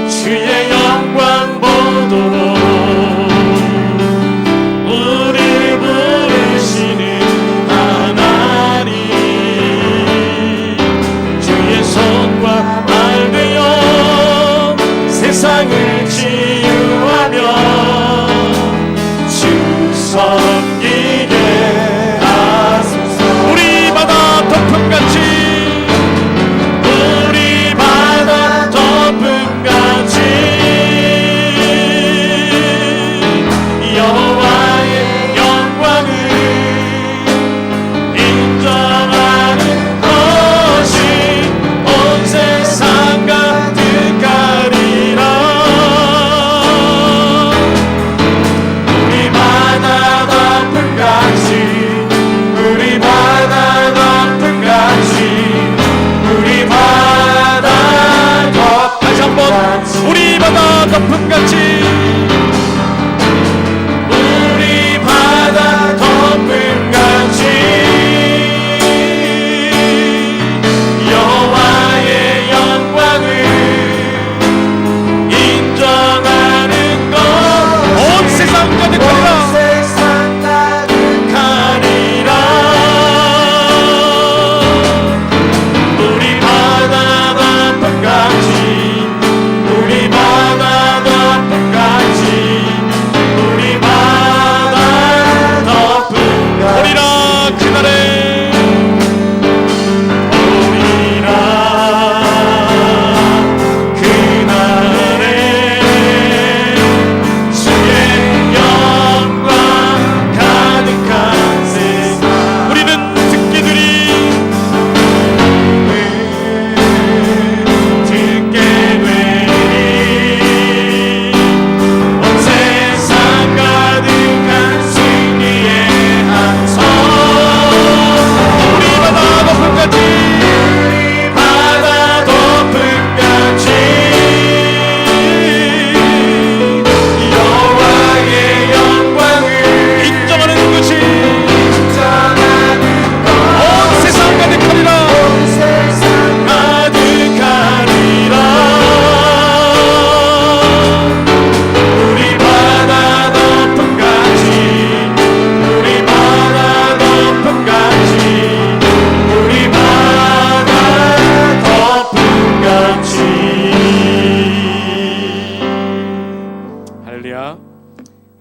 주의 영광 보도록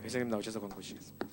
회장님 나오셔서 권고 주시겠습니다.